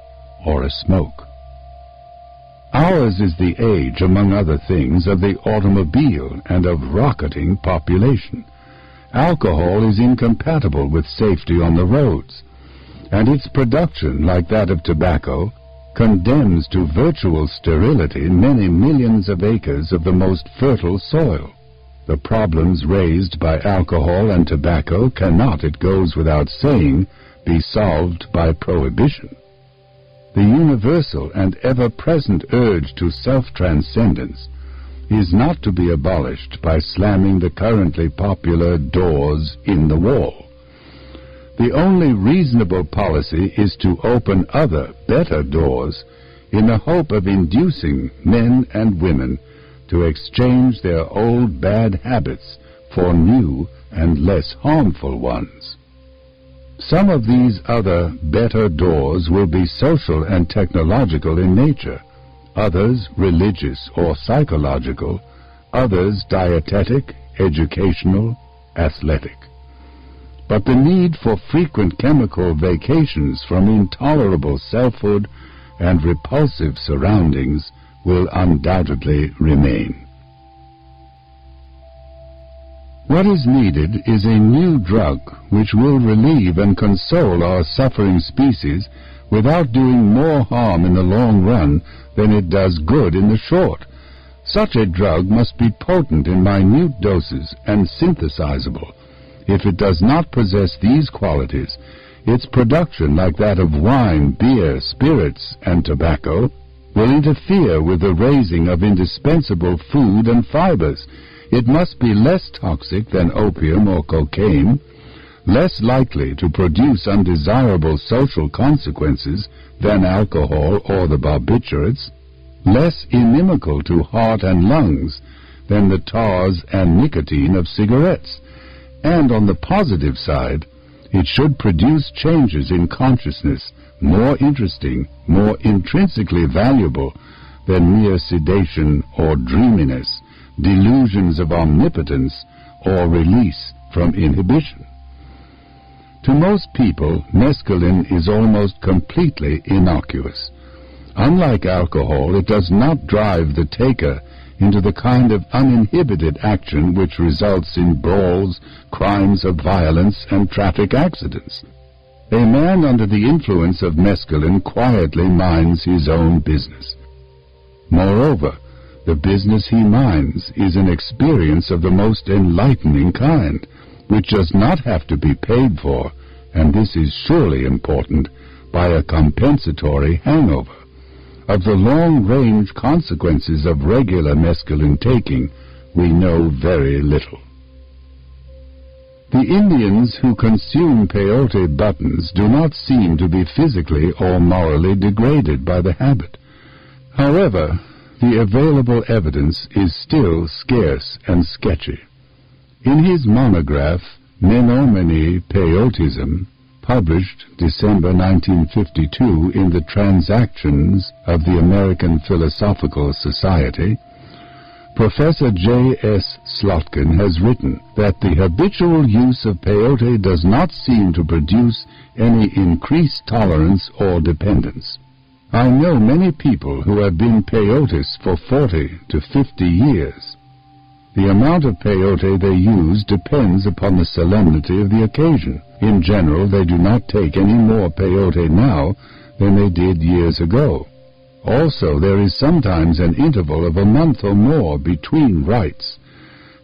or a smoke. Ours is the age, among other things, of the automobile and of rocketing population. Alcohol is incompatible with safety on the roads, and its production, like that of tobacco, condemns to virtual sterility many millions of acres of the most fertile soil. The problems raised by alcohol and tobacco cannot, it goes without saying, be solved by prohibition. The universal and ever-present urge to self-transcendence is not to be abolished by slamming the currently popular doors in the wall. The only reasonable policy is to open other, better doors in the hope of inducing men and women to exchange their old bad habits for new and less harmful ones. Some of these other, better doors will be social and technological in nature, others religious or psychological, others dietetic, educational, athletic. But the need for frequent chemical vacations from intolerable selfhood and repulsive surroundings will undoubtedly remain. What is needed is a new drug which will relieve and console our suffering species without doing more harm in the long run than it does good in the short. Such a drug must be potent in minute doses and synthesizable. If it does not possess these qualities, its production, like that of wine, beer, spirits, and tobacco, will interfere with the raising of indispensable food and fibers. It must be less toxic than opium or cocaine, less likely to produce undesirable social consequences than alcohol or the barbiturates, less inimical to heart and lungs than the tars and nicotine of cigarettes. And on the positive side, it should produce changes in consciousness more interesting, more intrinsically valuable than mere sedation or dreaminess, delusions of omnipotence, or release from inhibition. To most people, mescalin is almost completely innocuous. Unlike alcohol, it does not drive the taker into the kind of uninhibited action which results in brawls, crimes of violence, and traffic accidents. A man under the influence of mescalin quietly minds his own business. Moreover, The business he minds is an experience of the most enlightening kind, which does not have to be paid for, and this is surely important, by a compensatory hangover. Of the long-range consequences of regular mescalin taking, we know very little. The Indians who consume peyote buttons do not seem to be physically or morally degraded by the habit. However, the available evidence is still scarce and sketchy. In his monograph, Menomone Peyotism, published December 1952 in the Transactions of the American Philosophical Society, Professor J.S. Slotkin has written that the habitual use of peyote does not seem to produce any increased tolerance or dependence. I know many people who have been peyotists for 40 to 50 years. The amount of peyote they use depends upon the solemnity of the occasion. In general, they do not take any more peyote now than they did years ago. Also, there is sometimes an interval of a month or more between rites,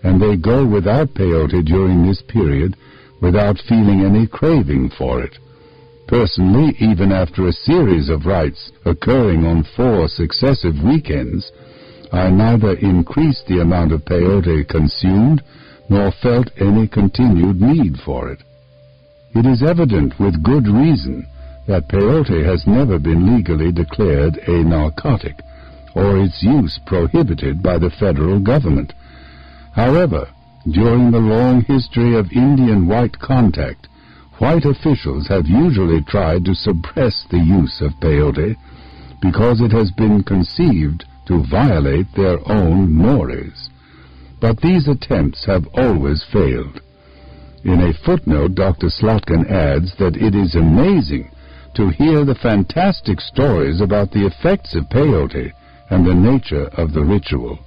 and they go without peyote during this period without feeling any craving for it. Personally, even after a series of rites occurring on 4 successive weekends, I neither increased the amount of peyote consumed nor felt any continued need for it. It is evident with good reason that peyote has never been legally declared a narcotic, or its use prohibited by the federal government. However, during the long history of Indian white contact, white officials have usually tried to suppress the use of peyote because it has been conceived to violate their own mores. But these attempts have always failed. In a footnote, Dr. Slotkin adds that it is amazing to hear the fantastic stories about the effects of peyote and the nature of the ritual,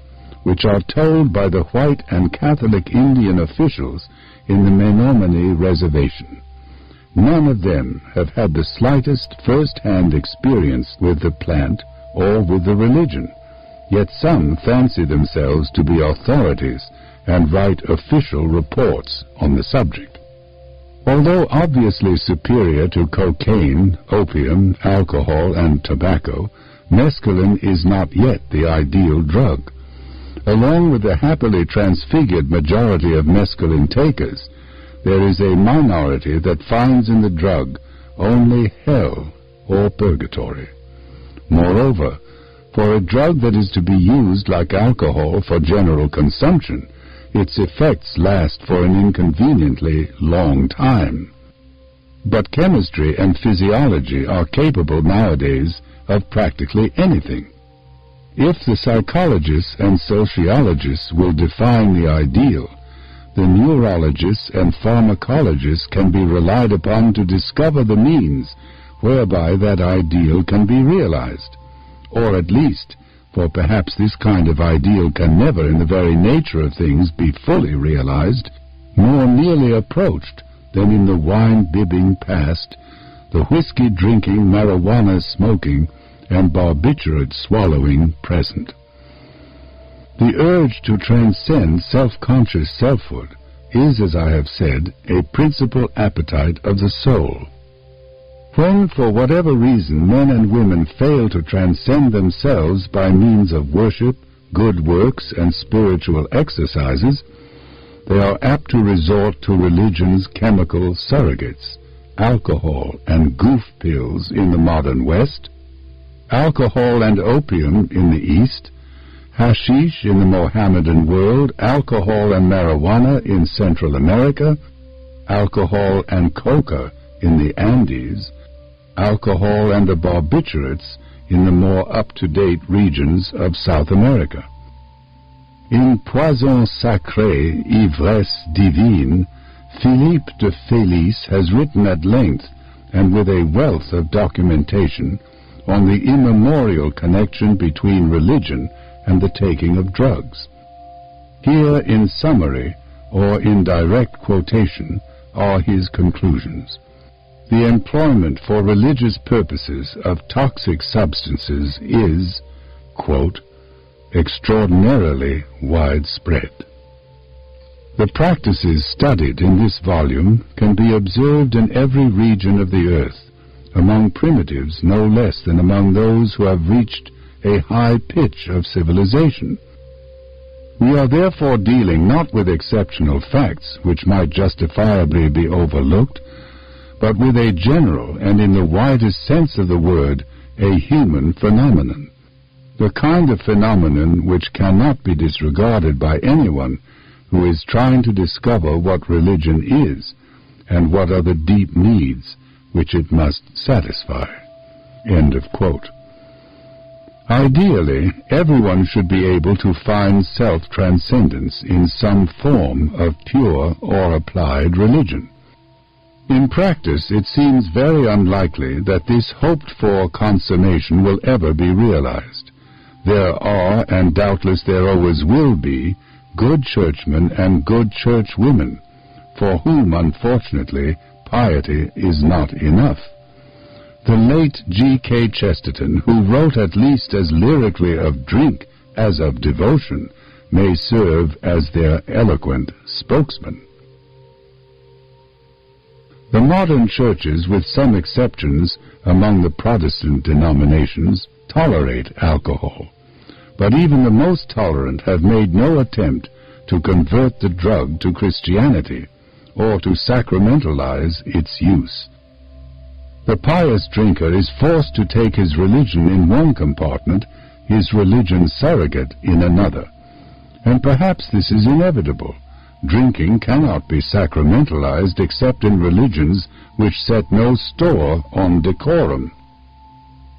which are told by the white and Catholic Indian officials in the Menominee Reservation. None of them have had the slightest first-hand experience with the plant or with the religion, yet some fancy themselves to be authorities and write official reports on the subject. Although obviously superior to cocaine, opium, alcohol, and tobacco, mescalin is not yet the ideal drug. Along with the happily transfigured majority of mescalin takers, there is a minority that finds in the drug only hell or purgatory. Moreover, for a drug that is to be used like alcohol for general consumption, its effects last for an inconveniently long time. But chemistry and physiology are capable nowadays of practically anything. If the psychologists and sociologists will define the ideal, the neurologists and pharmacologists can be relied upon to discover the means whereby that ideal can be realized. Or at least, for perhaps this kind of ideal can never in the very nature of things be fully realized, more nearly approached than in the wine-bibbing past, the whiskey-drinking, marijuana-smoking, and barbiturate-swallowing present. The urge to transcend self-conscious selfhood is, as I have said, a principal appetite of the soul. When, for whatever reason, men and women fail to transcend themselves by means of worship, good works, and spiritual exercises, they are apt to resort to religion's chemical surrogates, alcohol and goof pills in the modern West, alcohol and opium in the East, hashish in the Mohammedan world, alcohol and marijuana in Central America, alcohol and coca in the Andes, alcohol and the barbiturates in the more up-to-date regions of South America. In Poison Sacré, Ivresse Divine, Philippe de Félis has written at length and with a wealth of documentation on the immemorial connection between religion and the taking of drugs. Here, in summary or in direct quotation, are his conclusions. The employment for religious purposes of toxic substances is, quote, extraordinarily widespread. The practices studied in this volume can be observed in every region of the earth, among primitives no less than among those who have reached a high pitch of civilization. We are therefore dealing not with exceptional facts which might justifiably be overlooked, but with a general and in the widest sense of the word, a human phenomenon. The kind of phenomenon which cannot be disregarded by anyone who is trying to discover what religion is and what are the deep needs which it must satisfy." End of quote. Ideally, everyone should be able to find self-transcendence in some form of pure or applied religion. In practice, it seems very unlikely that this hoped-for consummation will ever be realized. There are, and doubtless there always will be, good churchmen and good churchwomen, for whom, unfortunately, piety is not enough. The late G.K. Chesterton, who wrote at least as lyrically of drink as of devotion, may serve as their eloquent spokesman. The modern churches, with some exceptions among the Protestant denominations, tolerate alcohol, but even the most tolerant have made no attempt to convert the drug to Christianity or to sacramentalize its use. The pious drinker is forced to take his religion in one compartment, his religion surrogate in another. And perhaps this is inevitable. Drinking cannot be sacramentalized except in religions which set no store on decorum.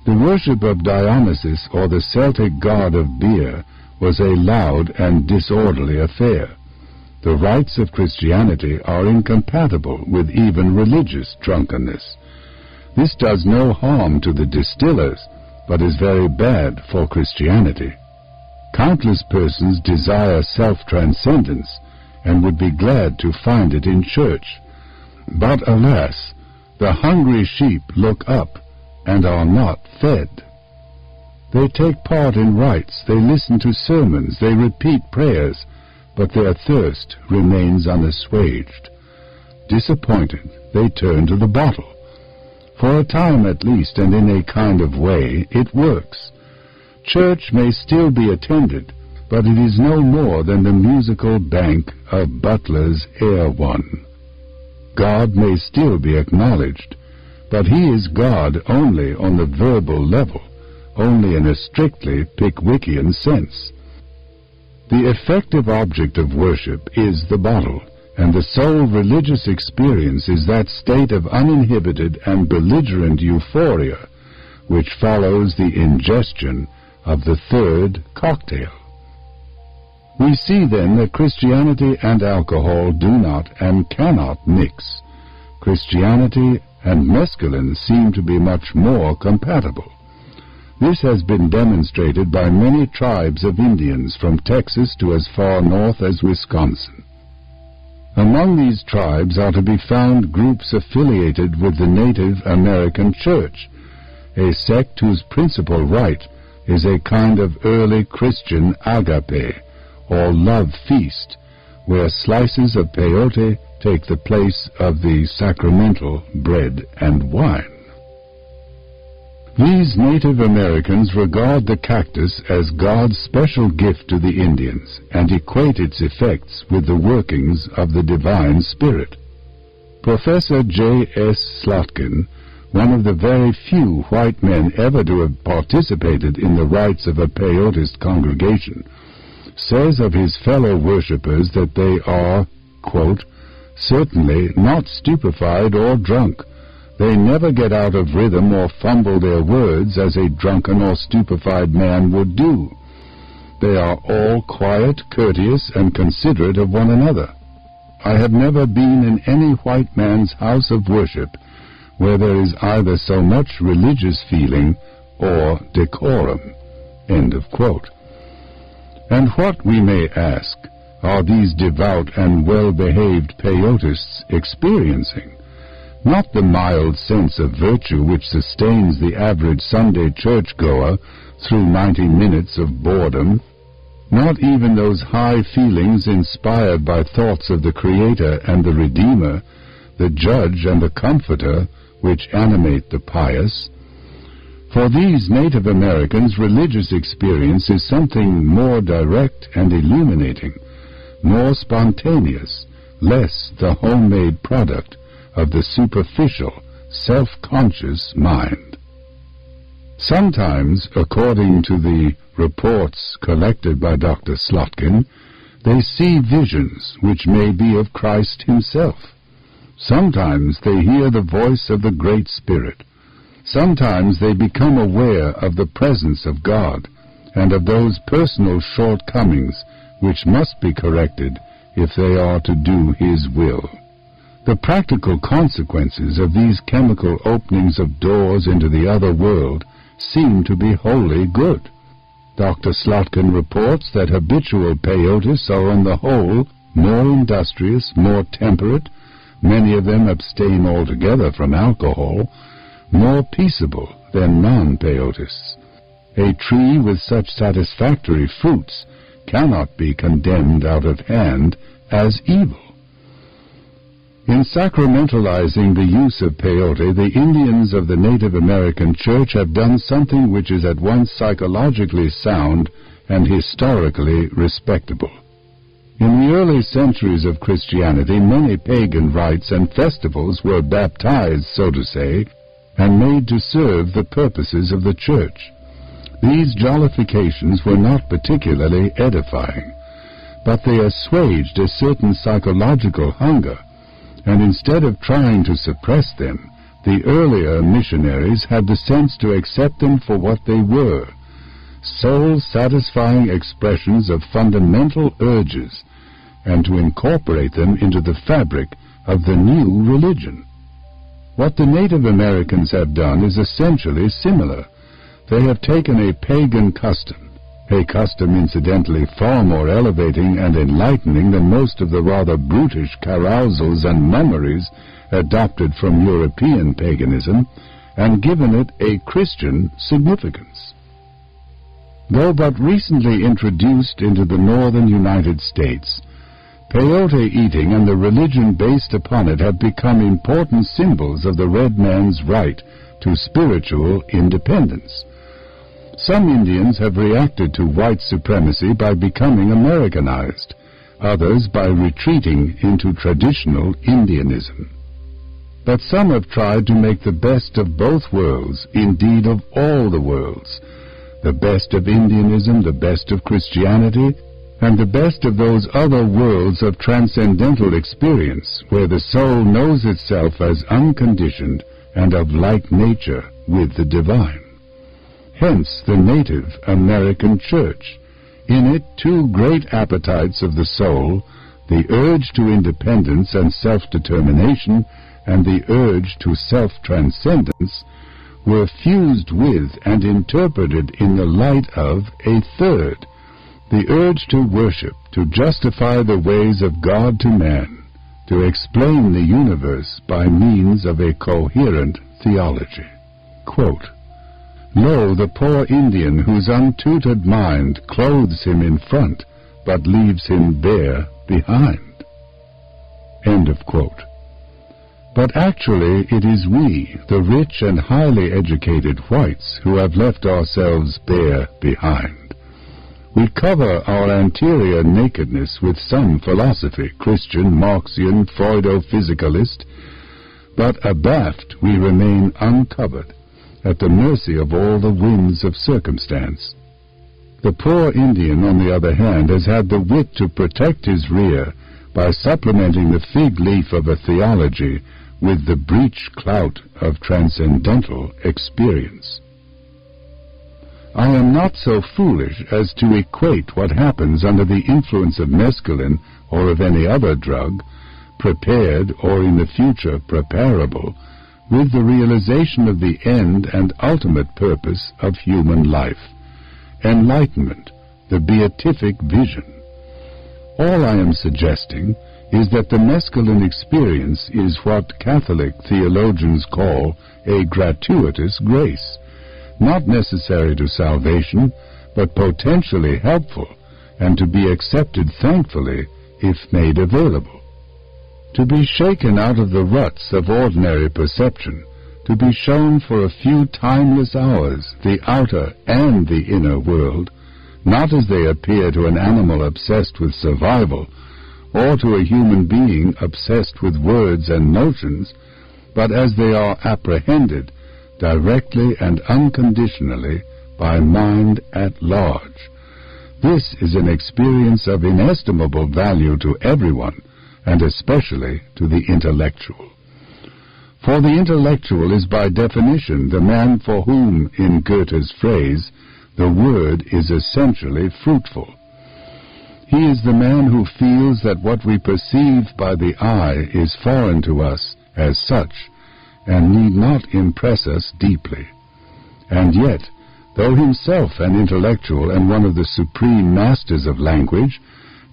The worship of Dionysus, or the Celtic god of beer, was a loud and disorderly affair. The rites of Christianity are incompatible with even religious drunkenness. This does no harm to the distillers, but is very bad for Christianity. Countless persons desire self-transcendence and would be glad to find it in church. But alas, the hungry sheep look up and are not fed. They take part in rites, they listen to sermons, they repeat prayers, but their thirst remains unassuaged. Disappointed, they turn to the bottle. For a time at least, and in a kind of way, it works. Church may still be attended, but it is no more than the musical bank of Butler's Erewhon. God may still be acknowledged, but he is God only on the verbal level, only in a strictly Pickwickian sense. The effective object of worship is the bottle, and the sole religious experience is that state of uninhibited and belligerent euphoria which follows the ingestion of the third cocktail. We see then that Christianity and alcohol do not and cannot mix. Christianity and mescalin seem to be much more compatible. This has been demonstrated by many tribes of Indians from Texas to as far north as Wisconsin. Among these tribes are to be found groups affiliated with the Native American Church, a sect whose principal rite is a kind of early Christian agape, or love feast, where slices of peyote take the place of the sacramental bread and wine. These Native Americans regard the cactus as God's special gift to the Indians and equate its effects with the workings of the divine spirit. Professor J.S. Slotkin, one of the very few white men ever to have participated in the rites of a Peyotist congregation, says of his fellow worshippers that they are, quote, certainly not stupefied or drunk. They never get out of rhythm or fumble their words as a drunken or stupefied man would do. They are all quiet, courteous, and considerate of one another. I have never been in any white man's house of worship where there is either so much religious feeling or decorum. End of quote. And what, we may ask, are these devout and well-behaved Peyotists experiencing? Not the mild sense of virtue which sustains the average Sunday churchgoer through 90 minutes of boredom, Not even those high feelings inspired by thoughts of the Creator and the Redeemer, the Judge and the Comforter, which animate the pious. For these Native Americans, religious experience is something more direct and illuminating, more spontaneous, less the homemade product of the superficial, self-conscious mind. Sometimes, according to the reports collected by Dr. Slotkin, they see visions which may be of Christ himself. Sometimes they hear the voice of the Great Spirit. Sometimes they become aware of the presence of God and of those personal shortcomings which must be corrected if they are to do His will. The practical consequences of these chemical openings of doors into the other world seem to be wholly good. Dr. Slotkin reports that habitual peyotists are on the whole more industrious, more temperate, many of them abstain altogether from alcohol, more peaceable than non-peyotists. A tree with such satisfactory fruits cannot be condemned out of hand as evil. In sacramentalizing the use of peyote, the Indians of the Native American Church have done something which is at once psychologically sound and historically respectable. In the early centuries of Christianity, many pagan rites and festivals were baptized, so to say, and made to serve the purposes of the Church. These jollifications were not particularly edifying, but they assuaged a certain psychological hunger, and instead of trying to suppress them, the earlier missionaries had the sense to accept them for what they were, soul-satisfying expressions of fundamental urges, and to incorporate them into the fabric of the new religion. What the Native Americans have done is essentially similar. They have taken a pagan custom, a custom incidentally far more elevating and enlightening than most of the rather brutish carousals and mummeries adopted from European paganism, and given it a Christian significance. Though but recently introduced into the northern United States, peyote eating and the religion based upon it have become important symbols of the red man's right to spiritual independence. Some Indians have reacted to white supremacy by becoming Americanized, others by retreating into traditional Indianism. But some have tried to make the best of both worlds, indeed of all the worlds, the best of Indianism, the best of Christianity, and the best of those other worlds of transcendental experience where the soul knows itself as unconditioned and of like nature with the divine. Hence the Native American Church. In it, two great appetites of the soul, the urge to independence and self-determination and the urge to self-transcendence, were fused with and interpreted in the light of a third, the urge to worship, to justify the ways of God to man, to explain the universe by means of a coherent theology. Quote, "Lo, the poor Indian whose untutored mind clothes him in front, but leaves him bare behind." End of quote. But actually it is we, the rich and highly educated whites, who have left ourselves bare behind. We cover our anterior nakedness with some philosophy, Christian, Marxian, Freudo-physicalist, but abaft we remain uncovered, at the mercy of all the winds of circumstance. The poor Indian, on the other hand, has had the wit to protect his rear by supplementing the fig leaf of a theology with the breech clout of transcendental experience. I am not so foolish as to equate what happens under the influence of mescalin or of any other drug, prepared or in the future preparable, with the realization of the end and ultimate purpose of human life, enlightenment, the beatific vision. All I am suggesting is that the mescalin experience is what Catholic theologians call a gratuitous grace, not necessary to salvation, but potentially helpful and to be accepted thankfully if made available. To be shaken out of the ruts of ordinary perception, to be shown for a few timeless hours the outer and the inner world, not as they appear to an animal obsessed with survival, or to a human being obsessed with words and notions, but as they are apprehended directly and unconditionally by mind at large. This is an experience of inestimable value to everyone, and especially to the intellectual. For the intellectual is by definition the man for whom, in Goethe's phrase, the word is essentially fruitful. He is the man who feels that what we perceive by the eye is foreign to us as such, and need not impress us deeply. And yet, though himself an intellectual and one of the supreme masters of language,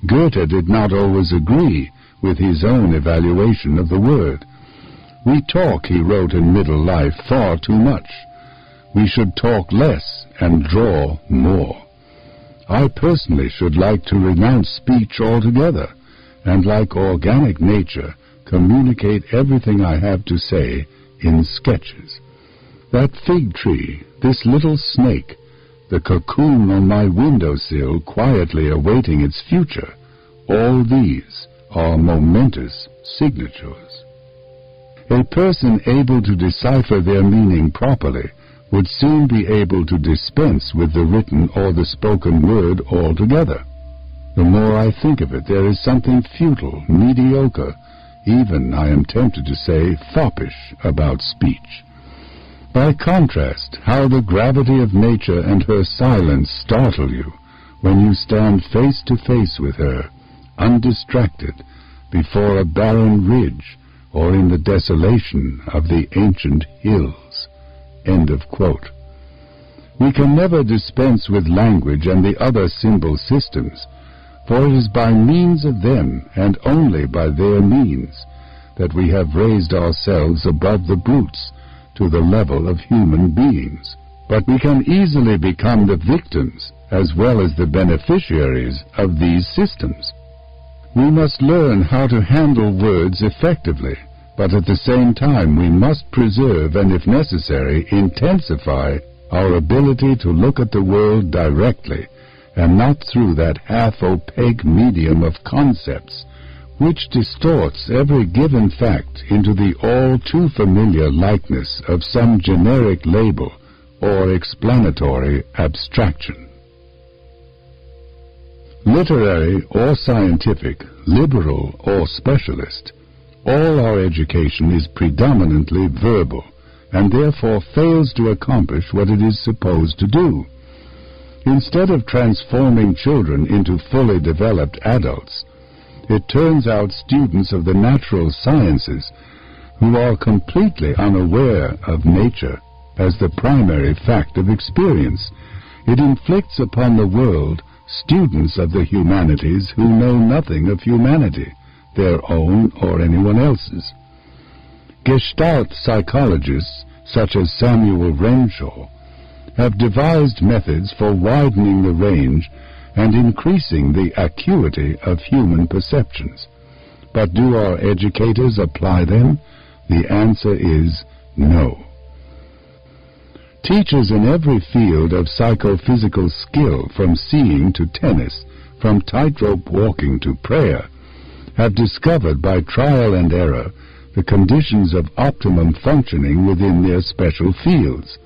Goethe did not always agree with his own evaluation of the word. "We talk," he wrote in middle life, "far too much. We should talk less and draw more. I personally should like to renounce speech altogether, and like organic nature, communicate everything I have to say in sketches. That fig tree, this little snake, the cocoon on my windowsill quietly awaiting its future, all these are momentous signatures." A person able to decipher their meaning properly would soon be able to dispense with the written or the spoken word altogether. The more I think of it, there is something futile, mediocre, even, I am tempted to say, foppish about speech. By contrast, how the gravity of nature and her silence startle you when you stand face to face with her, undistracted, before a barren ridge or in the desolation of the ancient hills. End of quote. We can never dispense with language and the other symbol systems, for it is by means of them, and only by their means, that we have raised ourselves above the brutes to the level of human beings. But we can easily become the victims as well as the beneficiaries of these systems. We must learn how to handle words effectively, but at the same time we must preserve and, if necessary, intensify our ability to look at the world directly, and not through that half-opaque medium of concepts, which distorts every given fact into the all-too-familiar likeness of some generic label or explanatory abstraction. Literary or scientific, liberal or specialist, all our education is predominantly verbal, and therefore fails to accomplish what it is supposed to do. Instead of transforming children into fully developed adults, it turns out students of the natural sciences who are completely unaware of nature as the primary fact of experience. It inflicts upon the world students of the humanities who know nothing of humanity, their own or anyone else's. Gestalt psychologists such as Samuel Renshaw have devised methods for widening the range and increasing the acuity of human perceptions. But do our educators apply them? The answer is no. Teachers in every field of psychophysical skill, from seeing to tennis, from tightrope walking to prayer, have discovered by trial and error the conditions of optimum functioning within their special fields.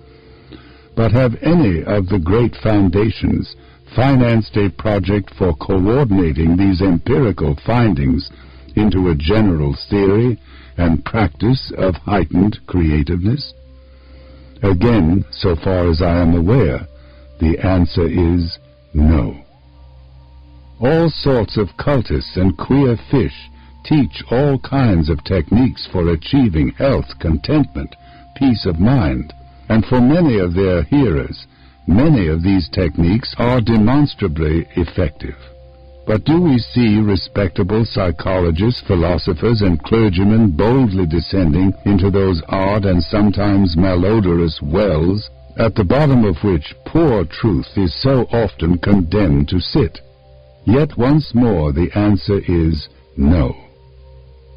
But have any of the great foundations financed a project for coordinating these empirical findings into a general theory and practice of heightened creativeness? Again, so far as I am aware, the answer is no. All sorts of cultists and queer fish teach all kinds of techniques for achieving health, contentment, peace of mind, and for many of their hearers, many of these techniques are demonstrably effective. But do we see respectable psychologists, philosophers, and clergymen boldly descending into those odd and sometimes malodorous wells, at the bottom of which poor truth is so often condemned to sit? Yet once more the answer is no.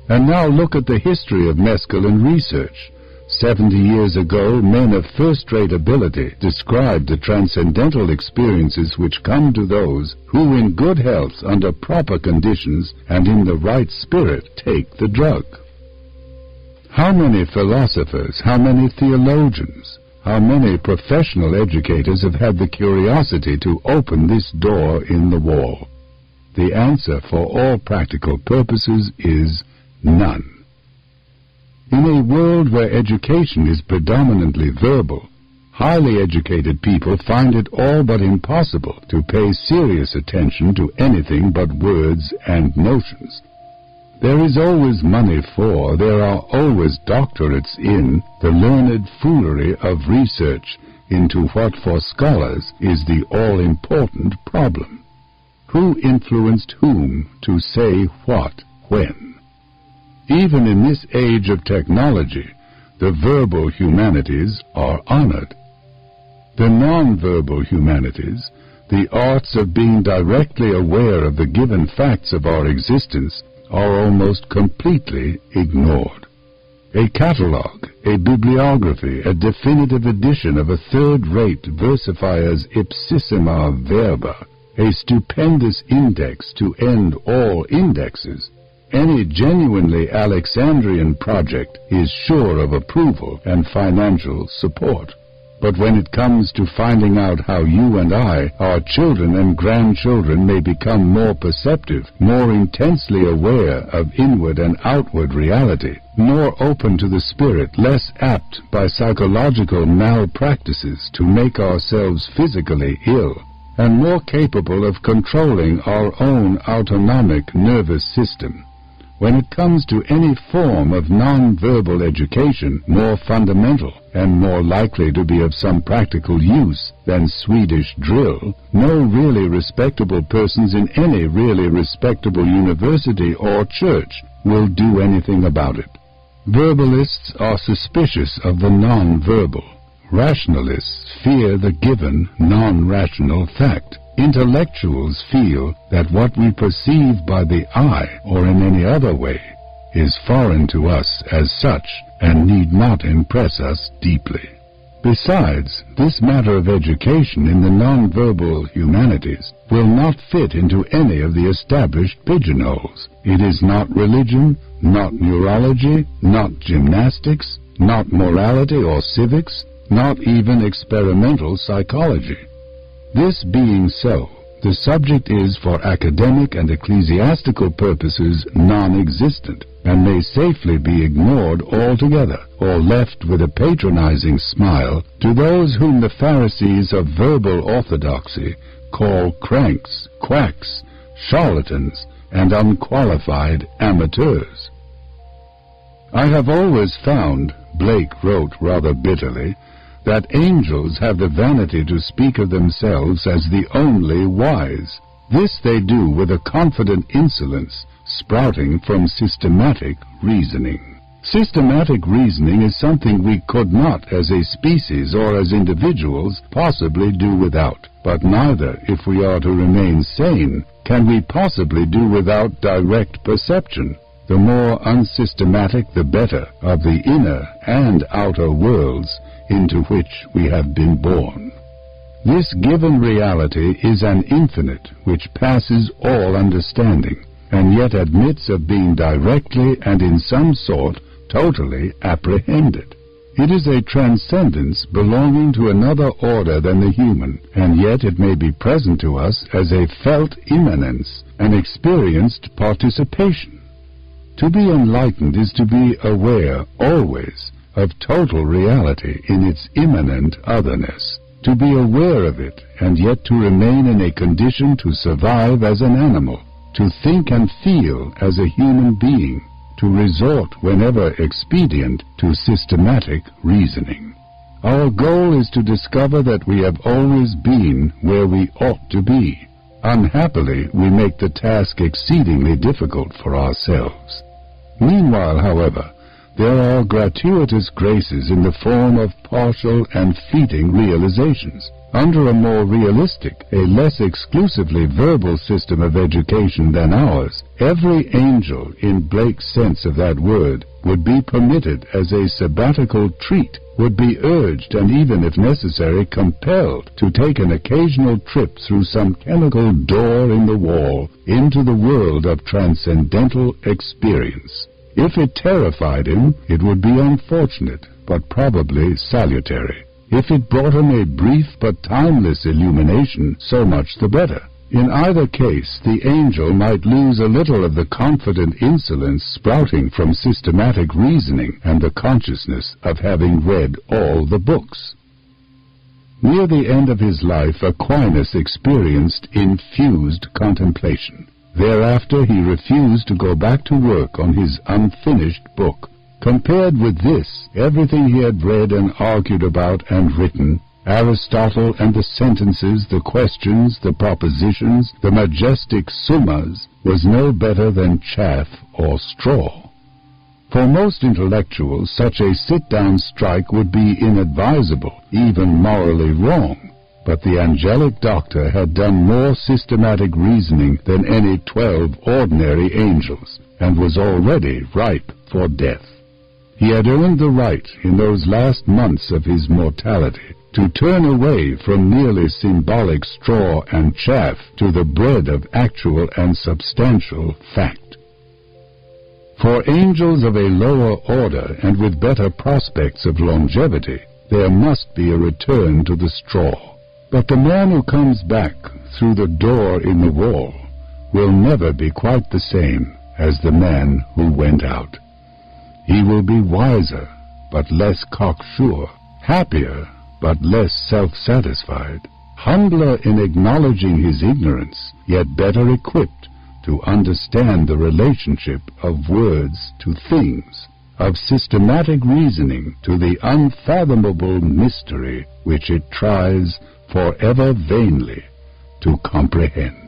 And now look at the history of mescalin research. 70 years ago, men of first-rate ability described the transcendental experiences which come to those who in good health, under proper conditions, and in the right spirit, take the drug. How many philosophers, how many theologians, how many professional educators have had the curiosity to open this door in the wall? The answer for all practical purposes is none. In a world where education is predominantly verbal, highly educated people find it all but impossible to pay serious attention to anything but words and notions. There is always money for, there are always doctorates in, the learned foolery of research into what for scholars is the all-important problem. Who influenced whom to say what, when? Even in this age of technology, the verbal humanities are honored. The non-verbal humanities, the arts of being directly aware of the given facts of our existence, are almost completely ignored. A catalogue, a bibliography, a definitive edition of a third-rate versifier's ipsissima verba, a stupendous index to end all indexes, any genuinely Alexandrian project is sure of approval and financial support. But when it comes to finding out how you and I, our children and grandchildren, may become more perceptive, more intensely aware of inward and outward reality, more open to the spirit, less apt by psychological malpractices to make ourselves physically ill, and more capable of controlling our own autonomic nervous system, when it comes to any form of non-verbal education more fundamental and more likely to be of some practical use than Swedish drill, no really respectable persons in any really respectable university or church will do anything about it. Verbalists are suspicious of the non-verbal. Rationalists fear the given non-rational fact. Intellectuals feel that what we perceive by the eye or in any other way is foreign to us as such and need not impress us deeply. Besides, this matter of education in the non-verbal humanities will not fit into any of the established pigeonholes. It is not religion, not neurology, not gymnastics, not morality or civics, not even experimental psychology. This being so, the subject is for academic and ecclesiastical purposes non-existent, and may safely be ignored altogether, or left with a patronizing smile to those whom the Pharisees of verbal orthodoxy call cranks, quacks, charlatans, and unqualified amateurs. I have always found, Blake wrote rather bitterly, that angels have the vanity to speak of themselves as the only wise. This they do with a confident insolence sprouting from systematic reasoning. Systematic reasoning is something we could not, as a species or as individuals, possibly do without. But neither, if we are to remain sane, can we possibly do without direct perception. The more unsystematic the better of the inner and outer worlds into which we have been born. This given reality is an infinite which passes all understanding, and yet admits of being directly and in some sort totally apprehended. It is a transcendence belonging to another order than the human, and yet it may be present to us as a felt immanence, an experienced participation. To be enlightened is to be aware always of total reality in its immanent otherness, to be aware of it and yet to remain in a condition to survive as an animal, to think and feel as a human being, to resort whenever expedient to systematic reasoning. Our goal is to discover that we have always been where we ought to be. Unhappily, we make the task exceedingly difficult for ourselves. Meanwhile, however, there are gratuitous graces in the form of partial and fleeting realizations. Under a more realistic, a less exclusively verbal system of education than ours, every angel, in Blake's sense of that word, would be permitted as a sabbatical treat, would be urged and even, if necessary, compelled to take an occasional trip through some chemical door in the wall into the world of transcendental experience. If it terrified him, it would be unfortunate, but probably salutary. If it brought him a brief but timeless illumination, so much the better. In either case, the angel might lose a little of the confident insolence sprouting from systematic reasoning and the consciousness of having read all the books. Near the end of his life, Aquinas experienced infused contemplation. Thereafter he refused to go back to work on his unfinished book. Compared with this, everything he had read and argued about and written, Aristotle and the sentences, the questions, the propositions, the majestic summas, was no better than chaff or straw. For most intellectuals, such a sit-down strike would be inadvisable, even morally wrong. But the angelic doctor had done more systematic reasoning than any 12 ordinary angels, and was already ripe for death. He had earned the right, in those last months of his mortality, to turn away from merely symbolic straw and chaff to the bread of actual and substantial fact. For angels of a lower order and with better prospects of longevity, there must be a return to the straw. But the man who comes back through the door in the wall will never be quite the same as the man who went out. He will be wiser, but less cocksure, happier, but less self-satisfied, humbler in acknowledging his ignorance, yet better equipped to understand the relationship of words to things, of systematic reasoning to the unfathomable mystery which it tries forever vainly to comprehend.